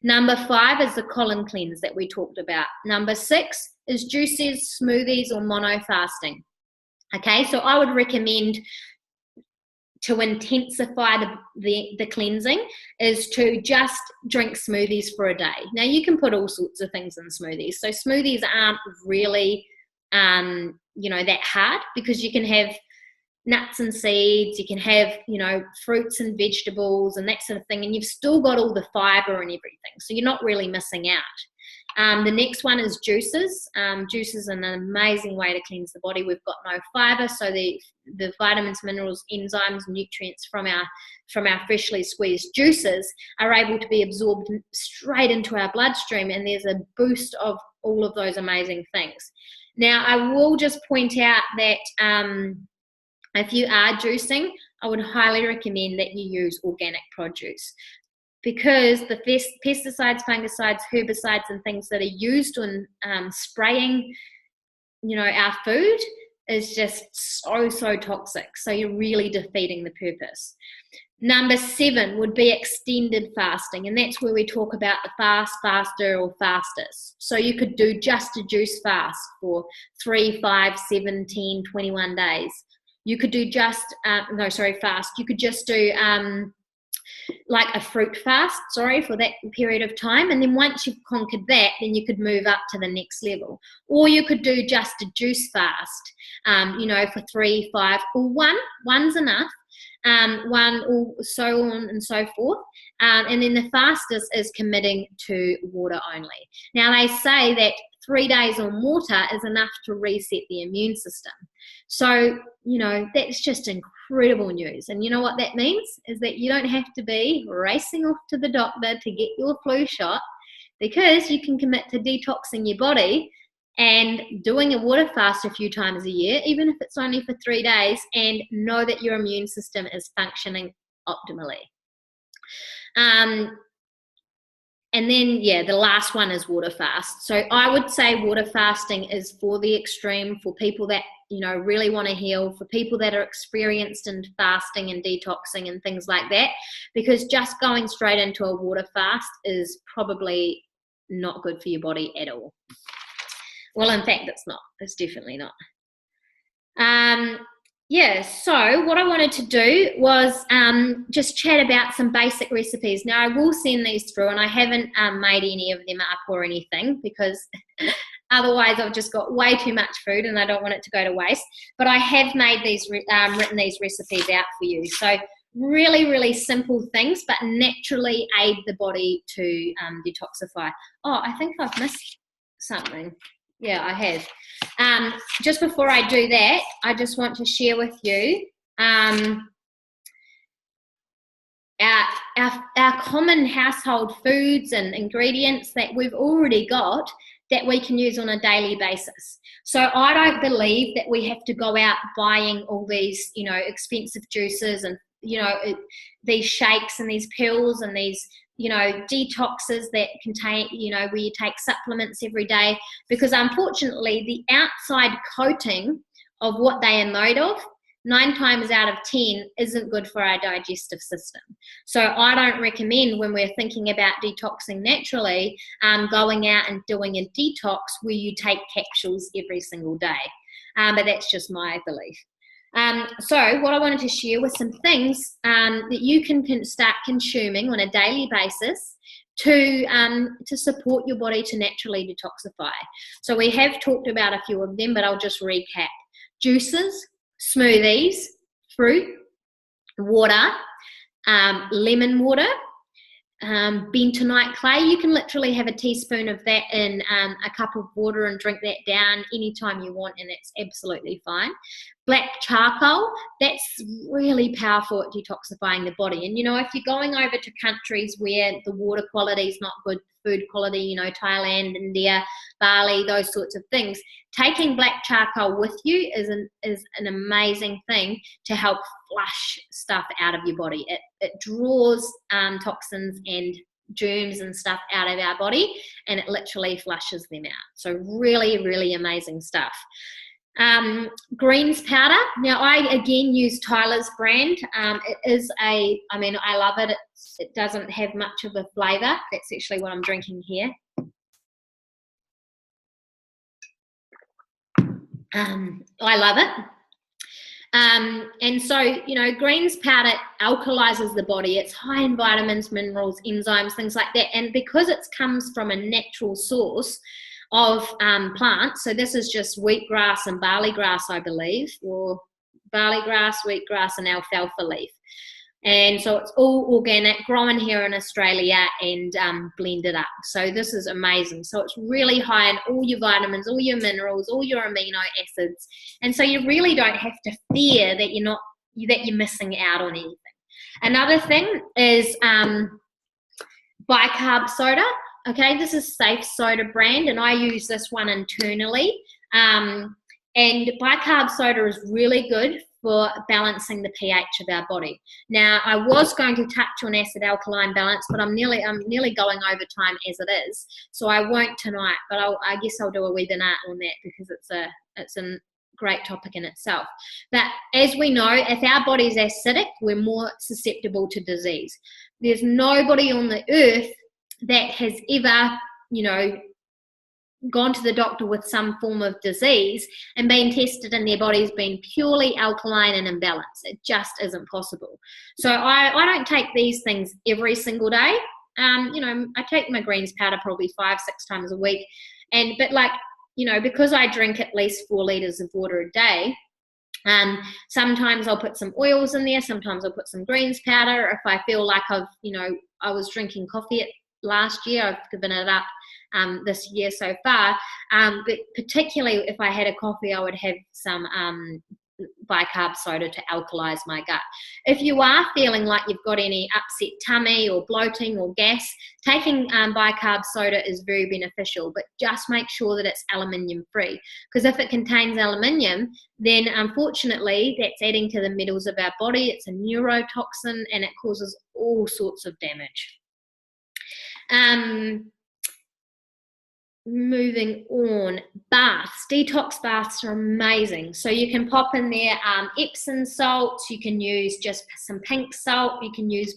Number 5 is the colon cleanse that we talked about. Number 6 is juices, smoothies, or mono fasting. Okay, so I would recommend, to intensify the cleansing, is to just drink smoothies for a day. Now you can put all sorts of things in smoothies. So smoothies aren't really, that hard, because you can have nuts and seeds, you can have, fruits and vegetables and that sort of thing, and you've still got all the fiber and everything. So you're not really missing out. The next one is juices. Juices are an amazing way to cleanse the body. We've got no fiber, so the vitamins, minerals, enzymes, nutrients from our freshly squeezed juices are able to be absorbed straight into our bloodstream, and there's a boost of all of those amazing things. Now, I will just point out that if you are juicing, I would highly recommend that you use organic produce, because the pesticides, fungicides, herbicides and things that are used in spraying, our food is just so toxic. So you're really defeating the purpose. Number 7 would be extended fasting, and that's where we talk about the fast, faster, or fastest. So you could do just a juice fast for 3, 5, 7, 10, 21 days. You could do fast. You could just do like a fruit fast, for that period of time. And then once you've conquered that, then you could move up to the next level. Or you could do just a juice fast, for 3, 5, or one's enough. One, or so on and so forth. And then the fastest is committing to water only. Now, they say that 3 days on water is enough to reset the immune system. So, you know, that's just incredible news. And you know what that means? Is that you don't have to be racing off to the doctor to get your flu shot, because you can commit to detoxing your body and doing a water fast a few times a year, even if it's only for 3 days, and know that your immune system is functioning optimally. And then, yeah, the last one is water fast. So I would say water fasting is for the extreme, for people that, you know, really want to heal, for people that are experienced in fasting and detoxing and things like that, because just going straight into a water fast is probably not good for your body at all. Well, in fact, it's not. It's definitely not. Yeah, so what I wanted to do was just chat about some basic recipes. Now, I will send these through, and I haven't made any of them up or anything, because otherwise I've just got way too much food and I don't want it to go to waste. But I have made these, written these recipes out for you. So really, really simple things, but naturally aid the body to detoxify. Oh, I think I've missed something. Yeah, I have. Just before I do that, I just want to share with you our common household foods and ingredients that we've already got that we can use on a daily basis. So I don't believe that we have to go out buying all these, you know, expensive juices and, you know, these shakes and these pills and these, you know, detoxes that contain, you know, where you take supplements every day, because unfortunately the outside coating of what they are made of, 9 times out of 10 isn't good for our digestive system. So I don't recommend, when we're thinking about detoxing naturally, going out and doing a detox where you take capsules every single day. But that's just my belief. So what I wanted to share was some things that you can start consuming on a daily basis to support your body to naturally detoxify. So we have talked about a few of them, but I'll just recap. Juices, smoothies, fruit, water, lemon water, bentonite clay. You can literally have a teaspoon of that in a cup of water and drink that down anytime you want, and it's absolutely fine. Black charcoal, that's really powerful at detoxifying the body. And, you know, if you're going over to countries where the water quality is not good, food quality, you know, Thailand, India, Bali, those sorts of things, taking black charcoal with you is an amazing thing to help flush stuff out of your body. It draws toxins and germs and stuff out of our body, and it literally flushes them out. So really, really amazing stuff. Greens powder. Now, I again use Tyler's brand. It is I love it. It doesn't have much of a flavour. That's actually what I'm drinking here. I love it. And so, you know, greens powder alkalizes the body. It's high in vitamins, minerals, enzymes, things like that. And because it comes from a natural source of plants, so this is just wheatgrass and barley grass, I believe, or barley grass, wheatgrass, and alfalfa leaf. And so it's all organic, grown here in Australia and blended up. So this is amazing. So it's really high in all your vitamins, all your minerals, all your amino acids. And so you really don't have to fear that you're missing out on anything. Another thing is bicarb soda. Okay, this is Safe Soda brand, and I use this one internally. And bicarb soda is really good for balancing the pH of our body. Now, I was going to touch on acid-alkaline balance, but I'm nearly going over time as it is, so I won't tonight. But I guess I'll do a webinar on that, because it's a great topic in itself. But as we know, if our body's acidic, we're more susceptible to disease. There's nobody on the earth that has ever, you know, gone to the doctor with some form of disease and been tested and their body's been purely alkaline and imbalanced. It just isn't possible. So I don't take these things every single day. You know, I take my greens powder probably 5-6 times a week. But like, you know, because I drink at least 4 liters of water a day, sometimes I'll put some oils in there. Sometimes I'll put some greens powder. If I feel like I was drinking coffee last year, I've given it up this year so far. But particularly if I had a coffee, I would have some bicarb soda to alkalize my gut. If you are feeling like you've got any upset tummy or bloating or gas, taking bicarb soda is very beneficial, but just make sure that it's aluminium free, because if it contains aluminium, then unfortunately that's adding to the metals of our body. It's a neurotoxin and it causes all sorts of damage. Moving on, baths. Detox baths are amazing. So you can pop in there Epsom salts, you can use just some pink salt, you can use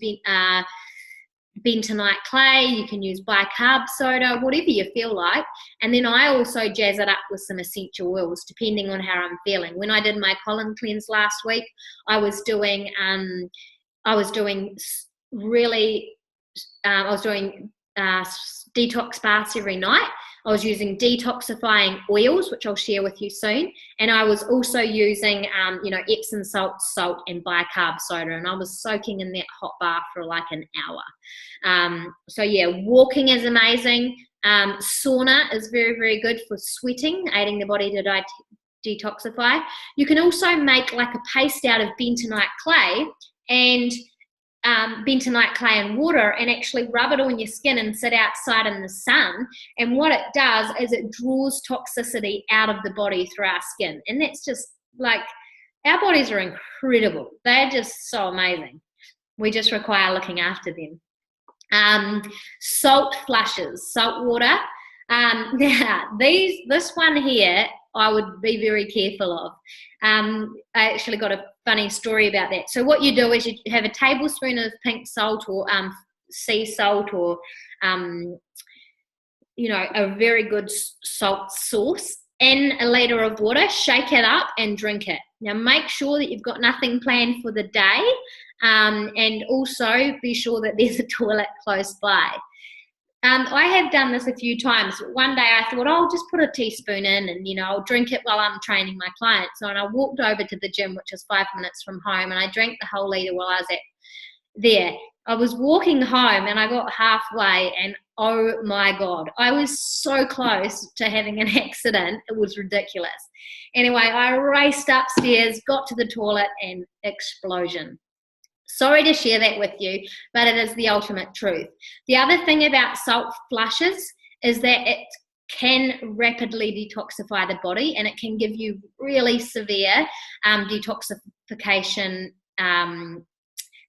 bentonite clay, you can use bicarb soda, whatever you feel like. And then I also jazz it up with some essential oils depending on how I'm feeling. When I did my colon cleanse last week, I was doing detox baths every night. I was using detoxifying oils, which I'll share with you soon. And I was also using, Epsom salt, and bicarb soda. And I was soaking in that hot bath for like an hour. So yeah, walking is amazing. Sauna is very, very good for sweating, aiding the body to detoxify. You can also make like a paste out of bentonite clay and water, and actually rub it on your skin and sit outside in the sun. And what it does is it draws toxicity out of the body through our skin. And that's just like, our bodies are incredible. They're just so amazing. We just require looking after them. Salt flushes, salt water. Now, this one here, I would be very careful of. I actually got a funny story about that. So what you do is you have a tablespoon of pink salt or sea salt or, a very good salt sauce in a litre of water, shake it up and drink it. Now make sure that you've got nothing planned for the day, and also be sure that there's a toilet close by. I have done this a few times. One day I thought, I'll just put a teaspoon in and, I'll drink it while I'm training my clients. So, and I walked over to the gym, which is 5 minutes from home, and I drank the whole litre while I was there. I was walking home and I got halfway and oh my God, I was so close to having an accident. It was ridiculous. Anyway, I raced upstairs, got to the toilet and explosion. Sorry to share that with you, but it is the ultimate truth. The other thing about salt flushes is that it can rapidly detoxify the body, and it can give you really severe detoxification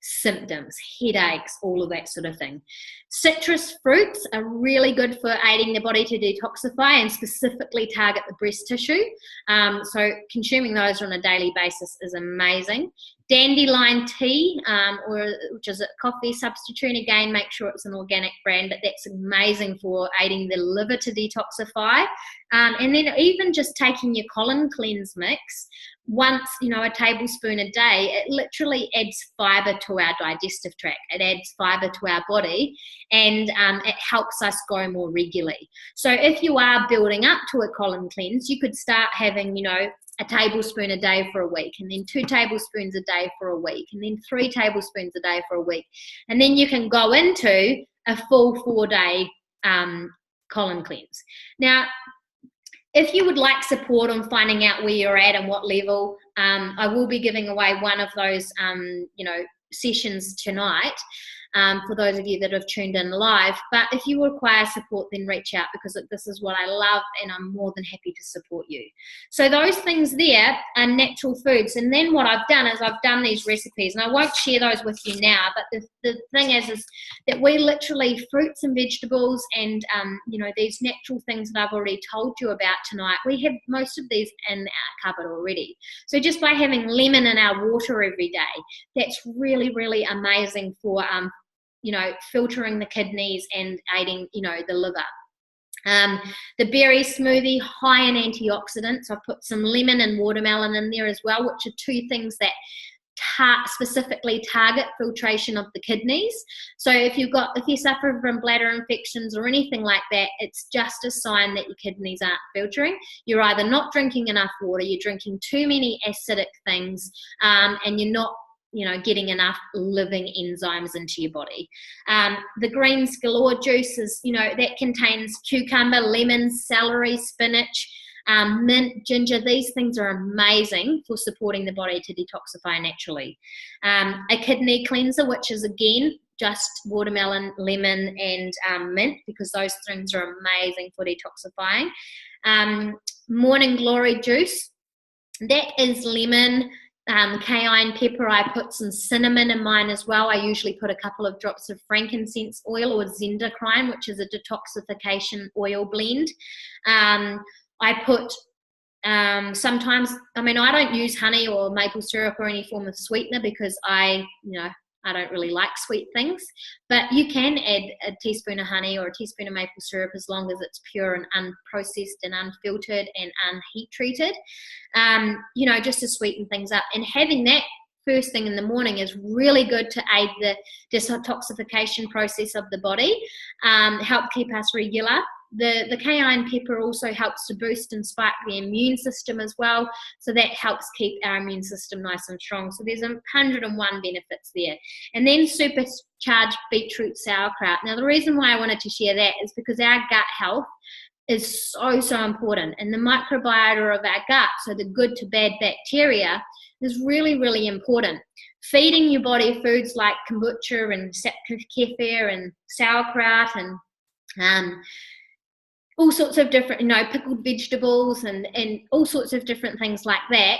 symptoms, headaches, all of that sort of thing. Citrus fruits are really good for aiding the body to detoxify and specifically target the breast tissue. So consuming those on a daily basis is amazing. Dandelion tea, which is a coffee substitute, and again, make sure it's an organic brand, but that's amazing for aiding the liver to detoxify. And then even just taking your colon cleanse mix, once, a tablespoon a day, it literally adds fiber to our digestive tract. It adds fiber to our body, and it helps us go more regularly. So if you are building up to a colon cleanse, you could start having, a tablespoon a day for a week, and then 2 tablespoons a day for a week, and then 3 tablespoons a day for a week. And then you can go into a full 4-day colon cleanse. Now, if you would like support on finding out where you're at and what level, I will be giving away one of those, sessions tonight for those of you that have tuned in live. But if you require support, then reach out, because this is what I love and I'm more than happy to support you. So those things there are natural foods. And then what I've done is I've done these recipes, and I won't share those with you now, but the thing is that we literally, fruits and vegetables and, these natural things that I've already told you about tonight, we have most of these in our cupboard already. So just by having lemon in our water every day, that's really, really amazing for, filtering the kidneys and aiding, the liver. The berry smoothie, high in antioxidants. I've put some lemon and watermelon in there as well, which are 2 things that specifically target filtration of the kidneys. So if you suffer from bladder infections or anything like that, it's just a sign that your kidneys aren't filtering. You're either not drinking enough water, you're drinking too many acidic things, and you're not getting enough living enzymes into your body. The green scalor juice is, that contains cucumber, lemon, celery, spinach, mint, ginger. These things are amazing for supporting the body to detoxify naturally. A kidney cleanser, which is again just watermelon, lemon, and mint, because those things are amazing for detoxifying. Morning glory juice, that is lemon, cayenne pepper. I put some cinnamon in mine as well. I usually put a couple of drops of frankincense oil or zendocrine, which is a detoxification oil blend. I put sometimes, I don't use honey or maple syrup or any form of sweetener, because I don't really like sweet things, but you can add a teaspoon of honey or a teaspoon of maple syrup, as long as it's pure and unprocessed and unfiltered and unheat treated, just to sweeten things up. And having that first thing in the morning is really good to aid the detoxification process of the body, help keep us regular. The cayenne pepper also helps to boost and spike the immune system as well, so that helps keep our immune system nice and strong. So there's 101 benefits there. And then supercharged beetroot sauerkraut. Now, the reason why I wanted to share that is because our gut health is so important, and the microbiota of our gut, so the good to bad bacteria, is really, really important. Feeding your body foods like kombucha and kefir and sauerkraut and all sorts of different, pickled vegetables and all sorts of different things like that,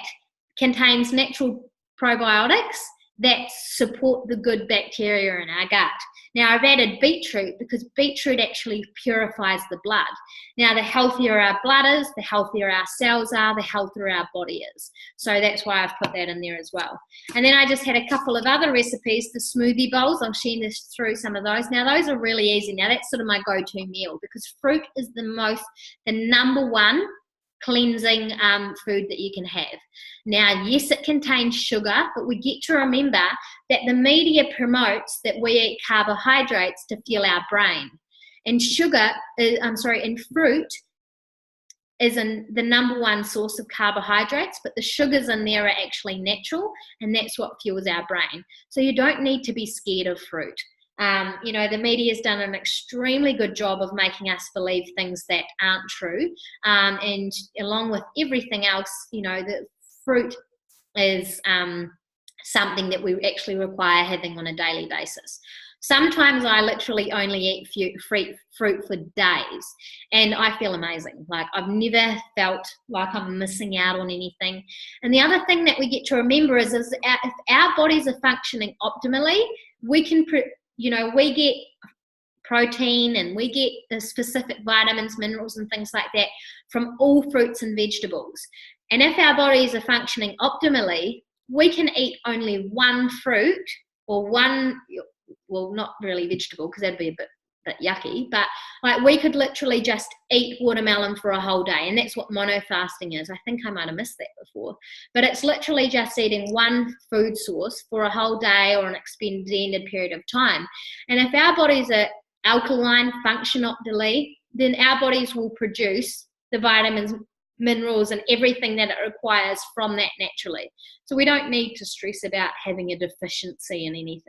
contains natural probiotics that support the good bacteria in our gut. Now, I've added beetroot because beetroot actually purifies the blood. Now, the healthier our blood is, the healthier our cells are, the healthier our body is. So that's why I've put that in there as well. And then I just had a couple of other recipes, the smoothie bowls. I'll share this through some of those. Now, those are really easy. Now, that's sort of my go-to meal, because fruit is the number one cleansing food that you can have. Now, yes, it contains sugar, but we get to remember that the media promotes that we eat carbohydrates to fuel our brain. And fruit is the number one source of carbohydrates, but the sugars in there are actually natural, and that's what fuels our brain. So you don't need to be scared of fruit. The media has done an extremely good job of making us believe things that aren't true. And along with everything else, the fruit is something that we actually require having on a daily basis. Sometimes I literally only eat fruit for days, and I feel amazing. Like, I've never felt like I'm missing out on anything. And the other thing that we get to remember is if our bodies are functioning optimally, we get protein and we get the specific vitamins, minerals, and things like that from all fruits and vegetables. And if our bodies are functioning optimally, we can eat only one fruit or not really vegetable, because that'd be a bit yucky, but like we could literally just eat watermelon for a whole day, and that's what monofasting is. I think I might have missed that before, but it's literally just eating one food source for a whole day or an extended period of time. And if our bodies are alkaline, function optimally, then our bodies will produce the vitamins, minerals, and everything that it requires from that naturally. So we don't need to stress about having a deficiency in anything.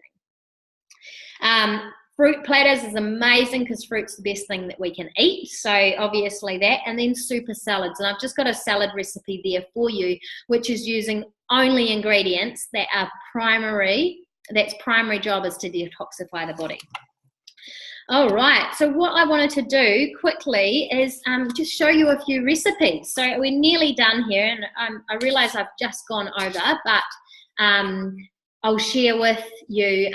Fruit platters is amazing because fruit's the best thing that we can eat. So obviously that, and then super salads. And I've just got a salad recipe there for you, which is using only ingredients that are primary job is to detoxify the body. All right, so what I wanted to do quickly is just show you a few recipes. So we're nearly done here, and I realize I've just gone over, but I'll share with you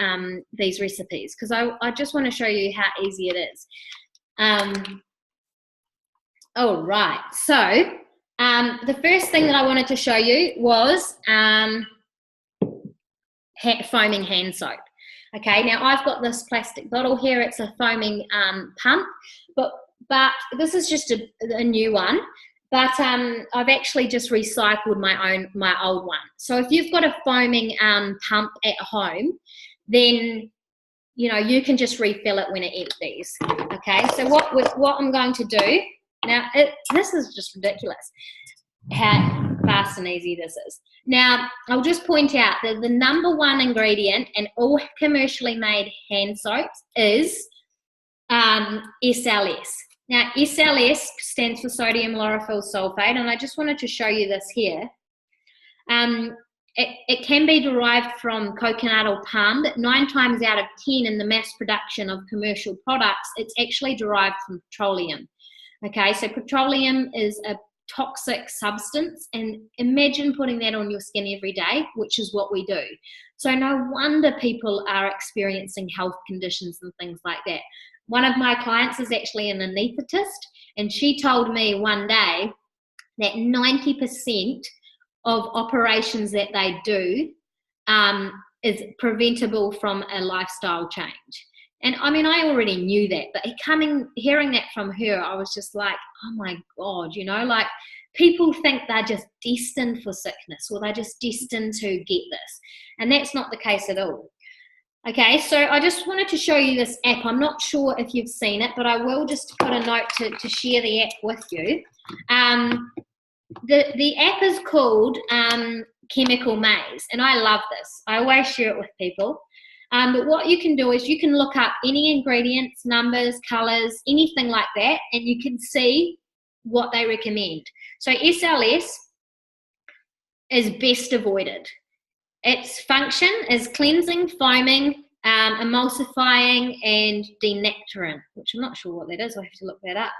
these recipes because I just want to show you how easy it is. All right, so the first thing that I wanted to show you was foaming hand soap. Okay, now I've got this plastic bottle here. It's a foaming pump, but this is just a new one. But I've actually just recycled my old one. So if you've got a foaming pump at home, then you can just refill it when it empties. Okay, so what I'm going to do now, this is just ridiculous. fast and easy this is. Now, I'll just point out that the number one ingredient in all commercially made hand soaps is SLS. Now, SLS stands for sodium lauryl sulfate, and I just wanted to show you this here. It can be derived from coconut or palm, but 9 times out of 10 in the mass production of commercial products, it's actually derived from petroleum. Okay, so petroleum is a toxic substance, and imagine putting that on your skin every day, which is what we do. So no wonder people are experiencing health conditions and things like that. One of my clients is actually an anaesthetist, and she told me one day that 90% of operations that they do is preventable from a lifestyle change. And I mean, I already knew that, but hearing that from her, I was just like, oh my God, you know, like people think they're just destined for sickness, or they're just destined to get this. And that's not the case at all. Okay, so I just wanted to show you this app. I'm not sure if you've seen it, but I will just put a note to share the app with you. The app is called Chemical Maze, and I love this. I always share it with people. But what you can do is you can look up any ingredients, numbers, colors, anything like that, and you can see what they recommend. So SLS is best avoided. Its function is cleansing, foaming, emulsifying, and denaturing, which I'm not sure what that is. I have to look that up.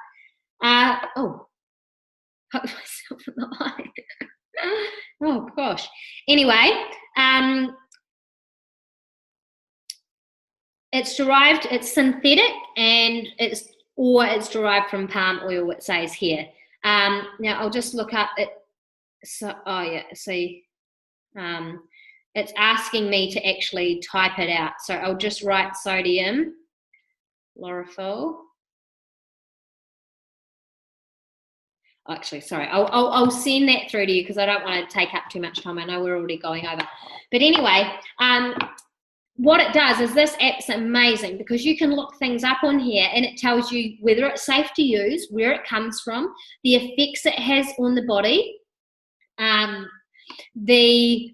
Poked myself in the eye. Oh gosh. Anyway, it's synthetic, and it's derived from palm oil, it says here. Now I'll just look up it. So, oh yeah, see, it's asking me to actually type it out. So I'll just write sodium lauryl. Actually, sorry, I'll send that through to you because I don't want to take up too much time. I know we're already going over. But anyway, what it does is this app's amazing because you can look things up on here and it tells you whether it's safe to use, where it comes from, the effects it has on the body, the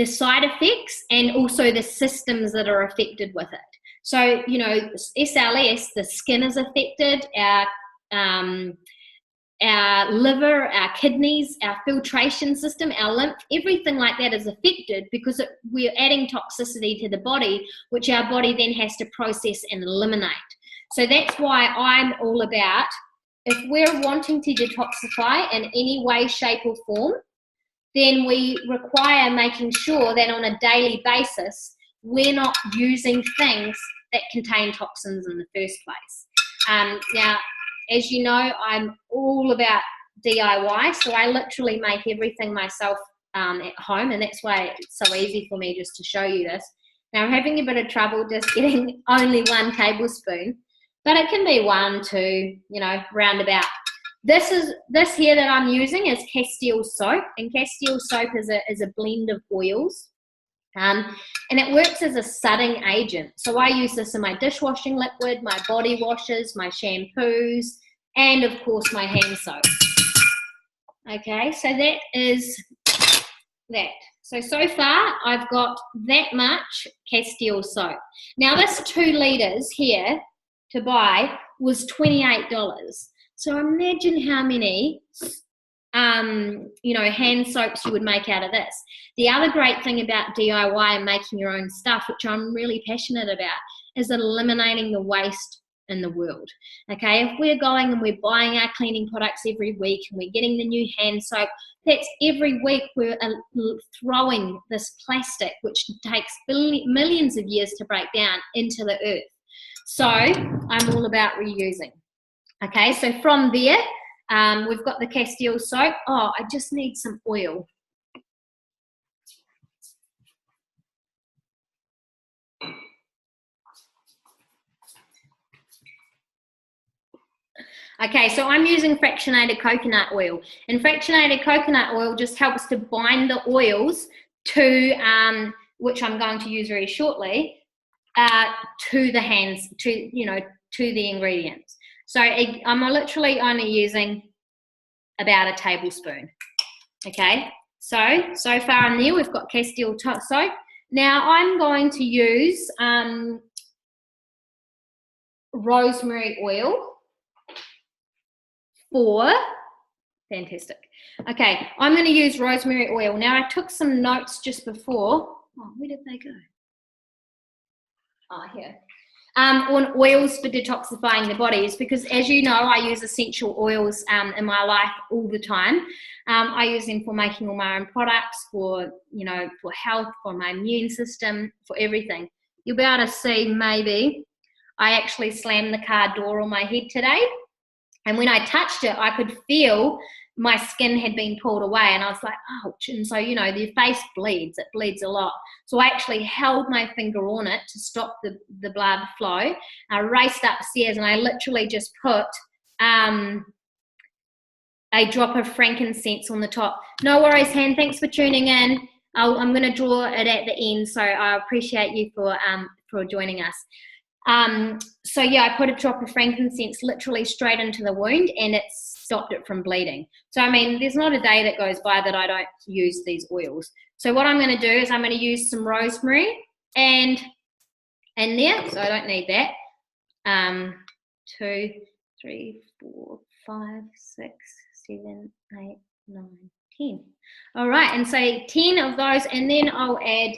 side effects, and also the systems that are affected with it. So, you know, SLS, the skin is affected, our liver, our kidneys, our filtration system, our lymph, everything like that is affected because we're adding toxicity to the body, which our body then has to process and eliminate. So that's why I'm all about, if we're wanting to detoxify in any way, shape or form, then we require making sure that on a daily basis, we're not using things that contain toxins in the first place. Now, as you know, I'm all about DIY, so I literally make everything myself at home, and that's why it's so easy for me just to show you this. Now, I'm having a bit of trouble just getting only 1 tablespoon, but it can be 1, 2, you know, roundabout. This here that I'm using is Castile soap, and Castile soap is a blend of oils. And it works as a sudding agent. So I use this in my dishwashing liquid, my body washes, my shampoos, and of course my hand soap. Okay, so that is that. So far I've got that much Castile soap. Now this 2 litres here to buy was $28. So imagine how many hand soaps you would make out of this. The other great thing about DIY and making your own stuff, which I'm really passionate about, is eliminating the waste in the world. Okay, if we're going and we're buying our cleaning products every week and we're getting the new hand soap, that's every week we're throwing this plastic, which takes millions of years to break down, into the earth. So I'm all about reusing. Okay, so from there, we've got the Castile soap. Oh, I just need some oil. Okay, so I'm using fractionated coconut oil. And fractionated coconut oil just helps to bind the oils to, which I'm going to use very shortly, to the hands, to the ingredients. So I'm literally only using about a tablespoon. Okay, so far in there we've got Castile soap. Now I'm going to use rosemary oil for, fantastic. Okay, I'm going to use rosemary oil. Now I took some notes just before. Oh, where did they go? Oh, here. On oils for detoxifying the body is because, as you know, I use essential oils in my life all the time. I use them for making all my own products, for, you know, for health, for my immune system, for everything. You'll be able to see maybe I actually slammed the car door on my head today, and when I touched it, I could feel my skin had been pulled away, and I was like, ouch. And so, you know, your face bleeds, it bleeds a lot. So I actually held my finger on it to stop the blood flow. I raced upstairs and I literally just put a drop of frankincense on the top. No worries, Han, thanks for tuning in. I'm going to draw it at the end, so I appreciate you for joining us. So yeah, I put a drop of frankincense literally straight into the wound, and it stopped it from bleeding. So, I mean, there's not a day that goes by that I don't use these oils. So what I'm going to do is I'm going to use some rosemary and in there, so I don't need that. 2, 3, 4, 5, 6, 7, 8, 9, 10. All right, and so 10 of those, and then I'll add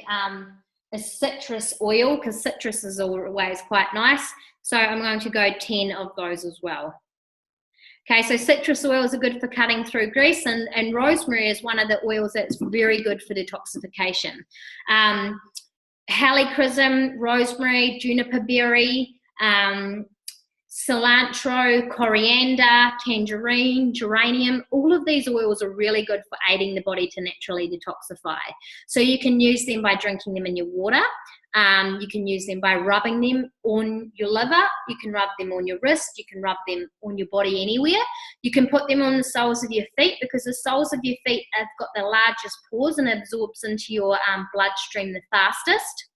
a citrus oil, because citrus is always quite nice. So I'm going to go 10 of those as well. Okay, so citrus oils are good for cutting through grease, and rosemary is one of the oils that's very good for detoxification. Helichrysum, rosemary, juniper berry, cilantro, coriander, tangerine, geranium, all of these oils are really good for aiding the body to naturally detoxify. So you can use them by drinking them in your water. You can use them by rubbing them on your liver. You can rub them on your wrist. You can rub them on your body anywhere. You can put them on the soles of your feet, because the soles of your feet have got the largest pores and absorbs into your bloodstream the fastest.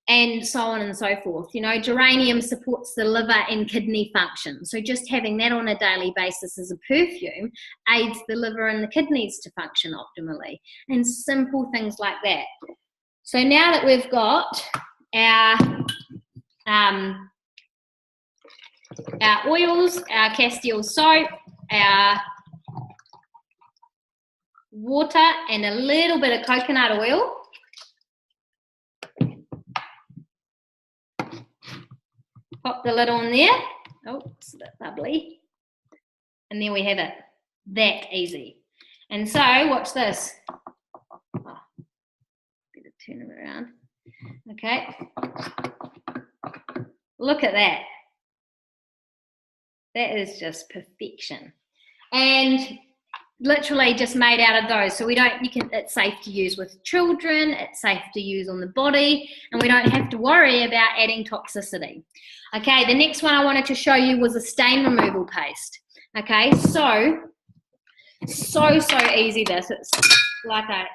And so on and so forth. You know, geranium supports the liver and kidney function. So just having that on a daily basis as a perfume aids the liver and the kidneys to function optimally. And simple things like that. So now that we've got our oils, our Castile soap, our water, and a little bit of coconut oil, pop the lid on there. Oh, it's a bit bubbly. And there we have it. That easy. And so, watch this. Oh, better turn it around. Okay. Look at that. That is just perfection. And literally just made out of those. So it's safe to use with children, it's safe to use on the body, and we don't have to worry about adding toxicity. Okay, the next one I wanted to show you was a stain removal paste. Okay, so easy this. It's like I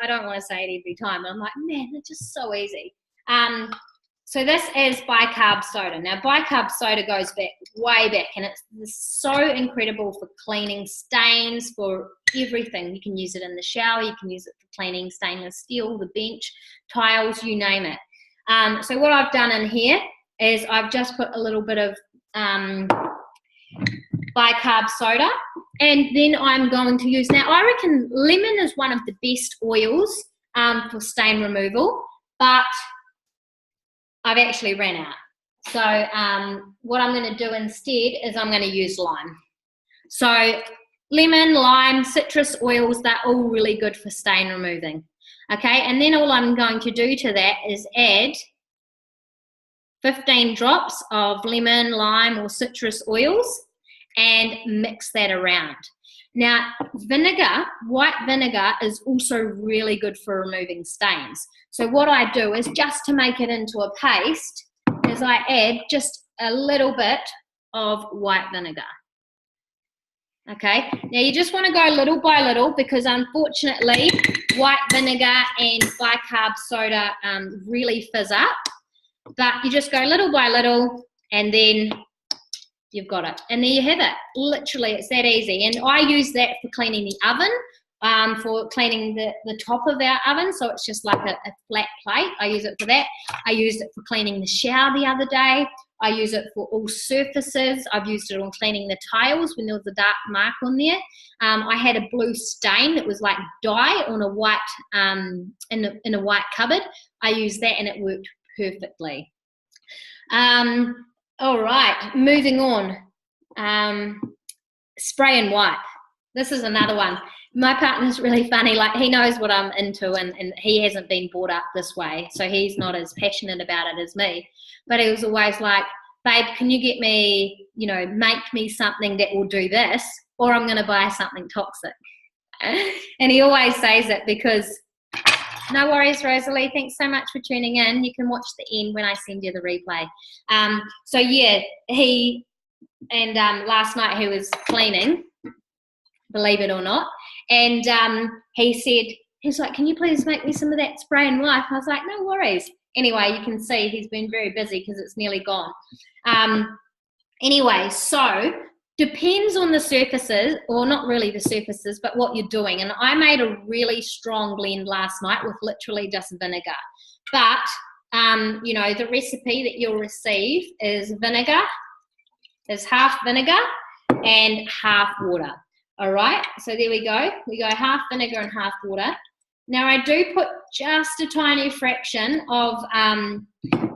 don't want to say it every time, but I'm like, man, it's just so easy. So this is bicarb soda. Now, bicarb soda goes back, way back, and it's so incredible for cleaning stains, for everything. You can use it in the shower, you can use it for cleaning stainless steel, the bench, tiles, you name it. So what I've done in here is I've just put a little bit of bicarb soda, and then I'm going to use, now I reckon lemon is one of the best oils for stain removal, but I've actually ran out. So what I'm going to do instead is I'm going to use lime. So lemon, lime, citrus oils, they're all really good for stain removing. Okay, and then all I'm going to do to that is add 15 drops of lemon, lime, or citrus oils and mix that around. Now, vinegar, white vinegar, is also really good for removing stains. So what I do is, just to make it into a paste, is I add just a little bit of white vinegar. Okay, now you just want to go little by little, because unfortunately white vinegar and bicarb soda really fizz up. But you just go little by little, and then you've got it. And there you have it. Literally, it's that easy. And I use that for cleaning the oven, for cleaning the top of our oven. So it's just like a flat plate. I use it for that. I used it for cleaning the shower the other day. I use it for all surfaces. I've used it on cleaning the tiles when there was a dark mark on there. I had a blue stain that was like dye on a white, in a white cupboard. I used that and it worked perfectly. All right, moving on. Spray and wipe. This is another one. My partner's really funny. Like, he knows what I'm into, and he hasn't been brought up this way, so he's not as passionate about it as me. But he was always like, babe, can you get me, make me something that will do this, or I'm going to buy something toxic. And he always says it because, no worries, Rosalie. Thanks so much for tuning in. You can watch the end when I send you the replay. So yeah, last night he was cleaning, believe it or not, and he's like, can you please make me some of that spray and wipe? I was like, no worries. Anyway, you can see he's been very busy because it's nearly gone. Anyway, so depends on the surfaces, or not really the surfaces, but what you're doing. And I made a really strong blend last night with literally just vinegar. But, the recipe that you'll receive is vinegar, is half vinegar and half water. All right, so there we go. We go half vinegar and half water. Now I do put just a tiny fraction of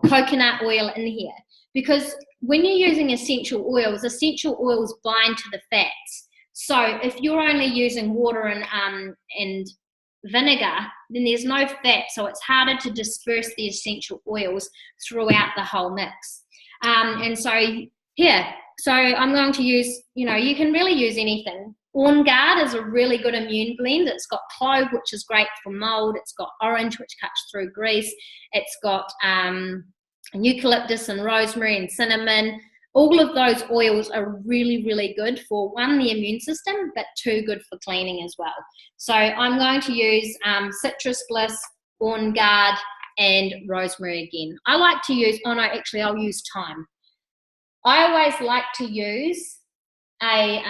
coconut oil in here, because when you're using essential oils bind to the fats. So if you're only using water and vinegar, then there's no fat, so it's harder to disperse the essential oils throughout the whole mix. And so here, so I'm going to use, you can really use anything. On Guard is a really good immune blend. It's got clove, which is great for mold. It's got orange, which cuts through grease. It's got eucalyptus and rosemary and cinnamon. All of those oils are really, really good for, one, the immune system, but two, good for cleaning as well. So I'm going to use Citrus Bliss, On Guard, and rosemary again. I like to use, I'll use thyme. I always like to use a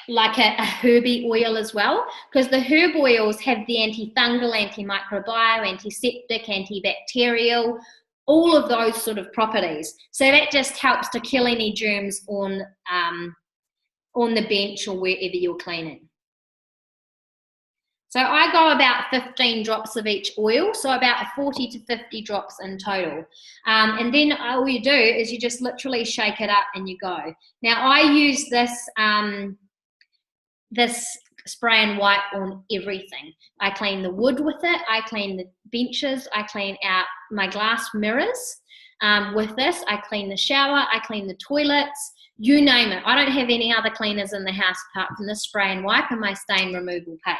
herby oil as well, because the herb oils have the antifungal, antimicrobial, antiseptic, antibacterial, all of those sort of properties. So that just helps to kill any germs on the bench or wherever you're cleaning. So I go about 15 drops of each oil, so about 40 to 50 drops in total. And then all you do is you just literally shake it up and you go. Now I use this spray and wipe on everything. I clean the wood with it, I clean the benches, I clean out my glass mirrors with this, I clean the shower, I clean the toilets, you name it. I don't have any other cleaners in the house apart from this spray and wipe and my stain removal paste.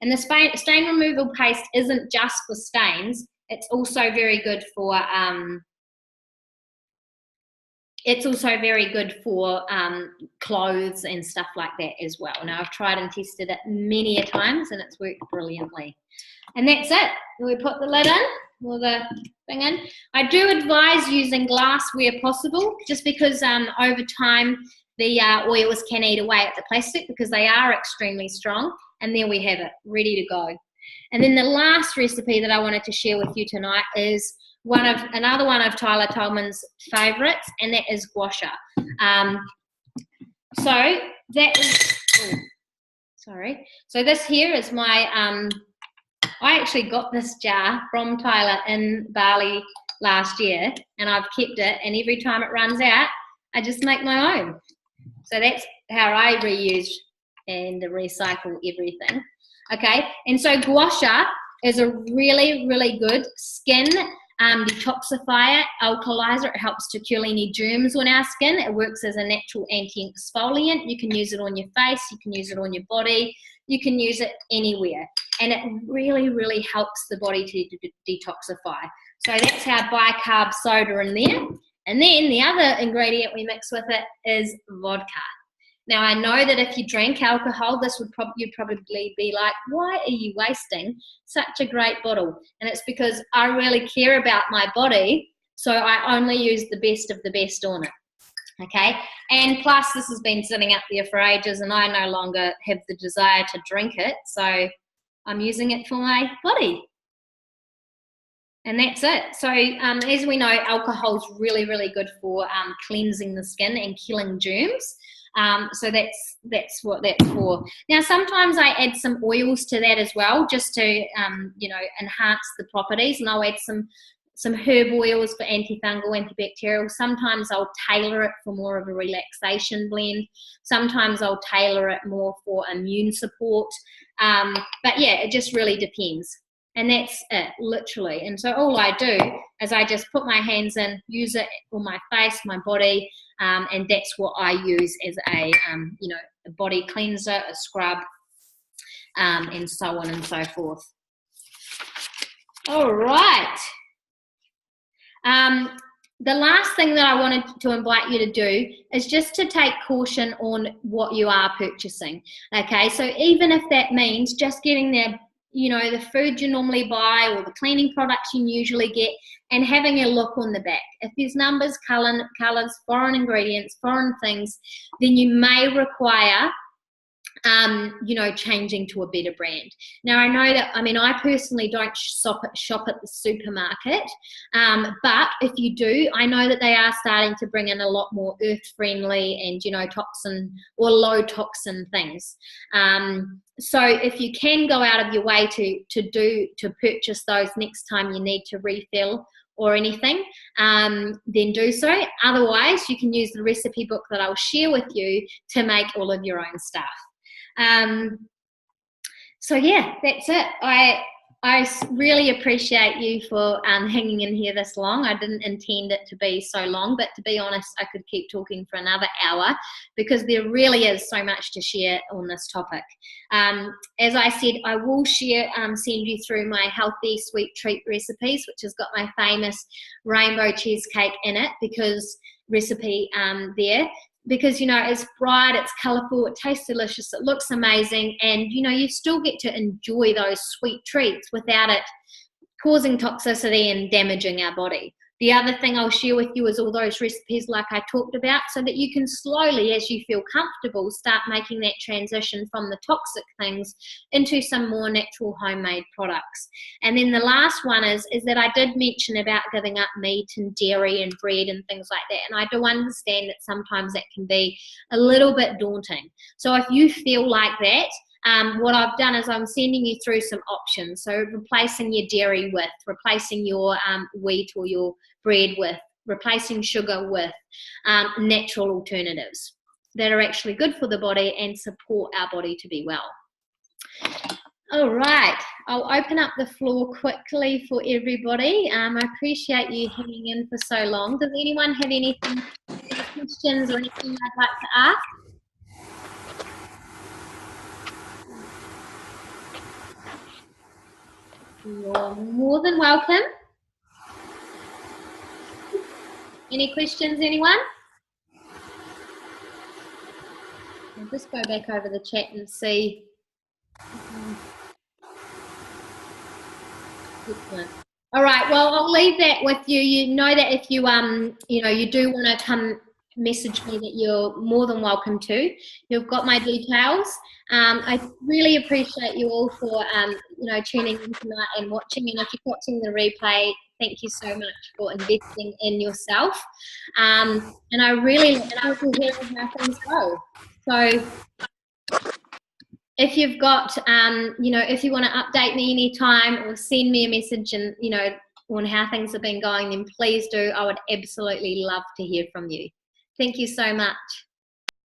And the stain removal paste isn't just for stains, it's also very good for clothes and stuff like that as well. Now I've tried and tested it many a times and it's worked brilliantly. And that's it. We put the lid in, or the thing in. I do advise using glass where possible, just because over time the oils can eat away at the plastic because they are extremely strong. And there we have it, ready to go. And then the last recipe that I wanted to share with you tonight is another one of Tyler Tolman's favorites, and that is gua sha. So this here is my, I actually got this jar from Tyler in Bali last year, and I've kept it, and every time it runs out, I just make my own. So that's how I reuse and recycle everything. Okay, and so gua sha is a really, really good skin detoxifier, alkalizer. It helps to kill any germs on our skin. It works as a natural anti-exfoliant. You can use it on your face, you can use it on your body, you can use it anywhere. And it really, really helps the body to detoxify. So that's our bicarb soda in there. And then the other ingredient we mix with it is vodka. Now, I know that if you drank alcohol, you'd probably be like, why are you wasting such a great bottle? And it's because I really care about my body So I only use the best of the best on it. Okay, and plus this has been sitting up there for ages and I no longer have the desire to drink it, so I'm using it for my body. And that's it. So as we know, alcohol is really, really good for cleansing the skin and killing germs. So that's what that's for. Now, sometimes I add some oils to that as well, just to enhance the properties. And I'll add some herb oils for antifungal, antibacterial. Sometimes I'll tailor it for more of a relaxation blend. Sometimes I'll tailor it more for immune support. But yeah, it just really depends. And that's it, literally. And so all I do is I just put my hands in, use it on my face, my body, and that's what I use as a body cleanser, a scrub, and so on and so forth. All right. The last thing that I wanted to invite you to do is just to take caution on what you are purchasing. Okay, so even if that means just getting the food you normally buy or the cleaning products you usually get and having a look on the back. If there's numbers, colors, foreign ingredients, foreign things, then you may require changing to a better brand. Now, I know that, I personally don't shop at the supermarket, but if you do, I know that they are starting to bring in a lot more earth-friendly and, toxin or low toxin things. So if you can go out of your way to purchase those next time you need to refill or anything, then do so. Otherwise, you can use the recipe book that I'll share with you to make all of your own stuff. So yeah, that's it. I really appreciate you for hanging in here this long. I didn't intend it to be so long, but to be honest, I could keep talking for another hour because there really is so much to share on this topic. As I said, I will send you through my healthy sweet treat recipes, which has got my famous rainbow cheesecake in it recipe there. Because, it's bright, it's colourful, it tastes delicious, it looks amazing, and, you still get to enjoy those sweet treats without it causing toxicity and damaging our body. The other thing I'll share with you is all those recipes like I talked about so that you can slowly, as you feel comfortable, start making that transition from the toxic things into some more natural homemade products. And then the last one is that I did mention about giving up meat and dairy and bread and things like that. And I do understand that sometimes that can be a little bit daunting. So if you feel like that, what I've done is I'm sending you through some options. So replacing your dairy with, replacing your wheat or your bread with, replacing sugar with natural alternatives that are actually good for the body and support our body to be well. All right, I'll open up the floor quickly for everybody. I appreciate you hanging in for so long. Does anyone have any questions or anything I'd like to ask? You're more than welcome. Any questions, anyone? I'll just go back over the chat and see. Excellent. All right, well, I'll leave that with you. You know that if you you do want to come message me, that you're more than welcome to. You've got my details. I really appreciate you all for tuning in tonight and watching. And if you're watching the replay, thank you so much for investing in yourself. And I really look forward to hearing how things go. So if you've got, if you want to update me anytime or send me a message and, on how things have been going, then please do. I would absolutely love to hear from you. Thank you so much.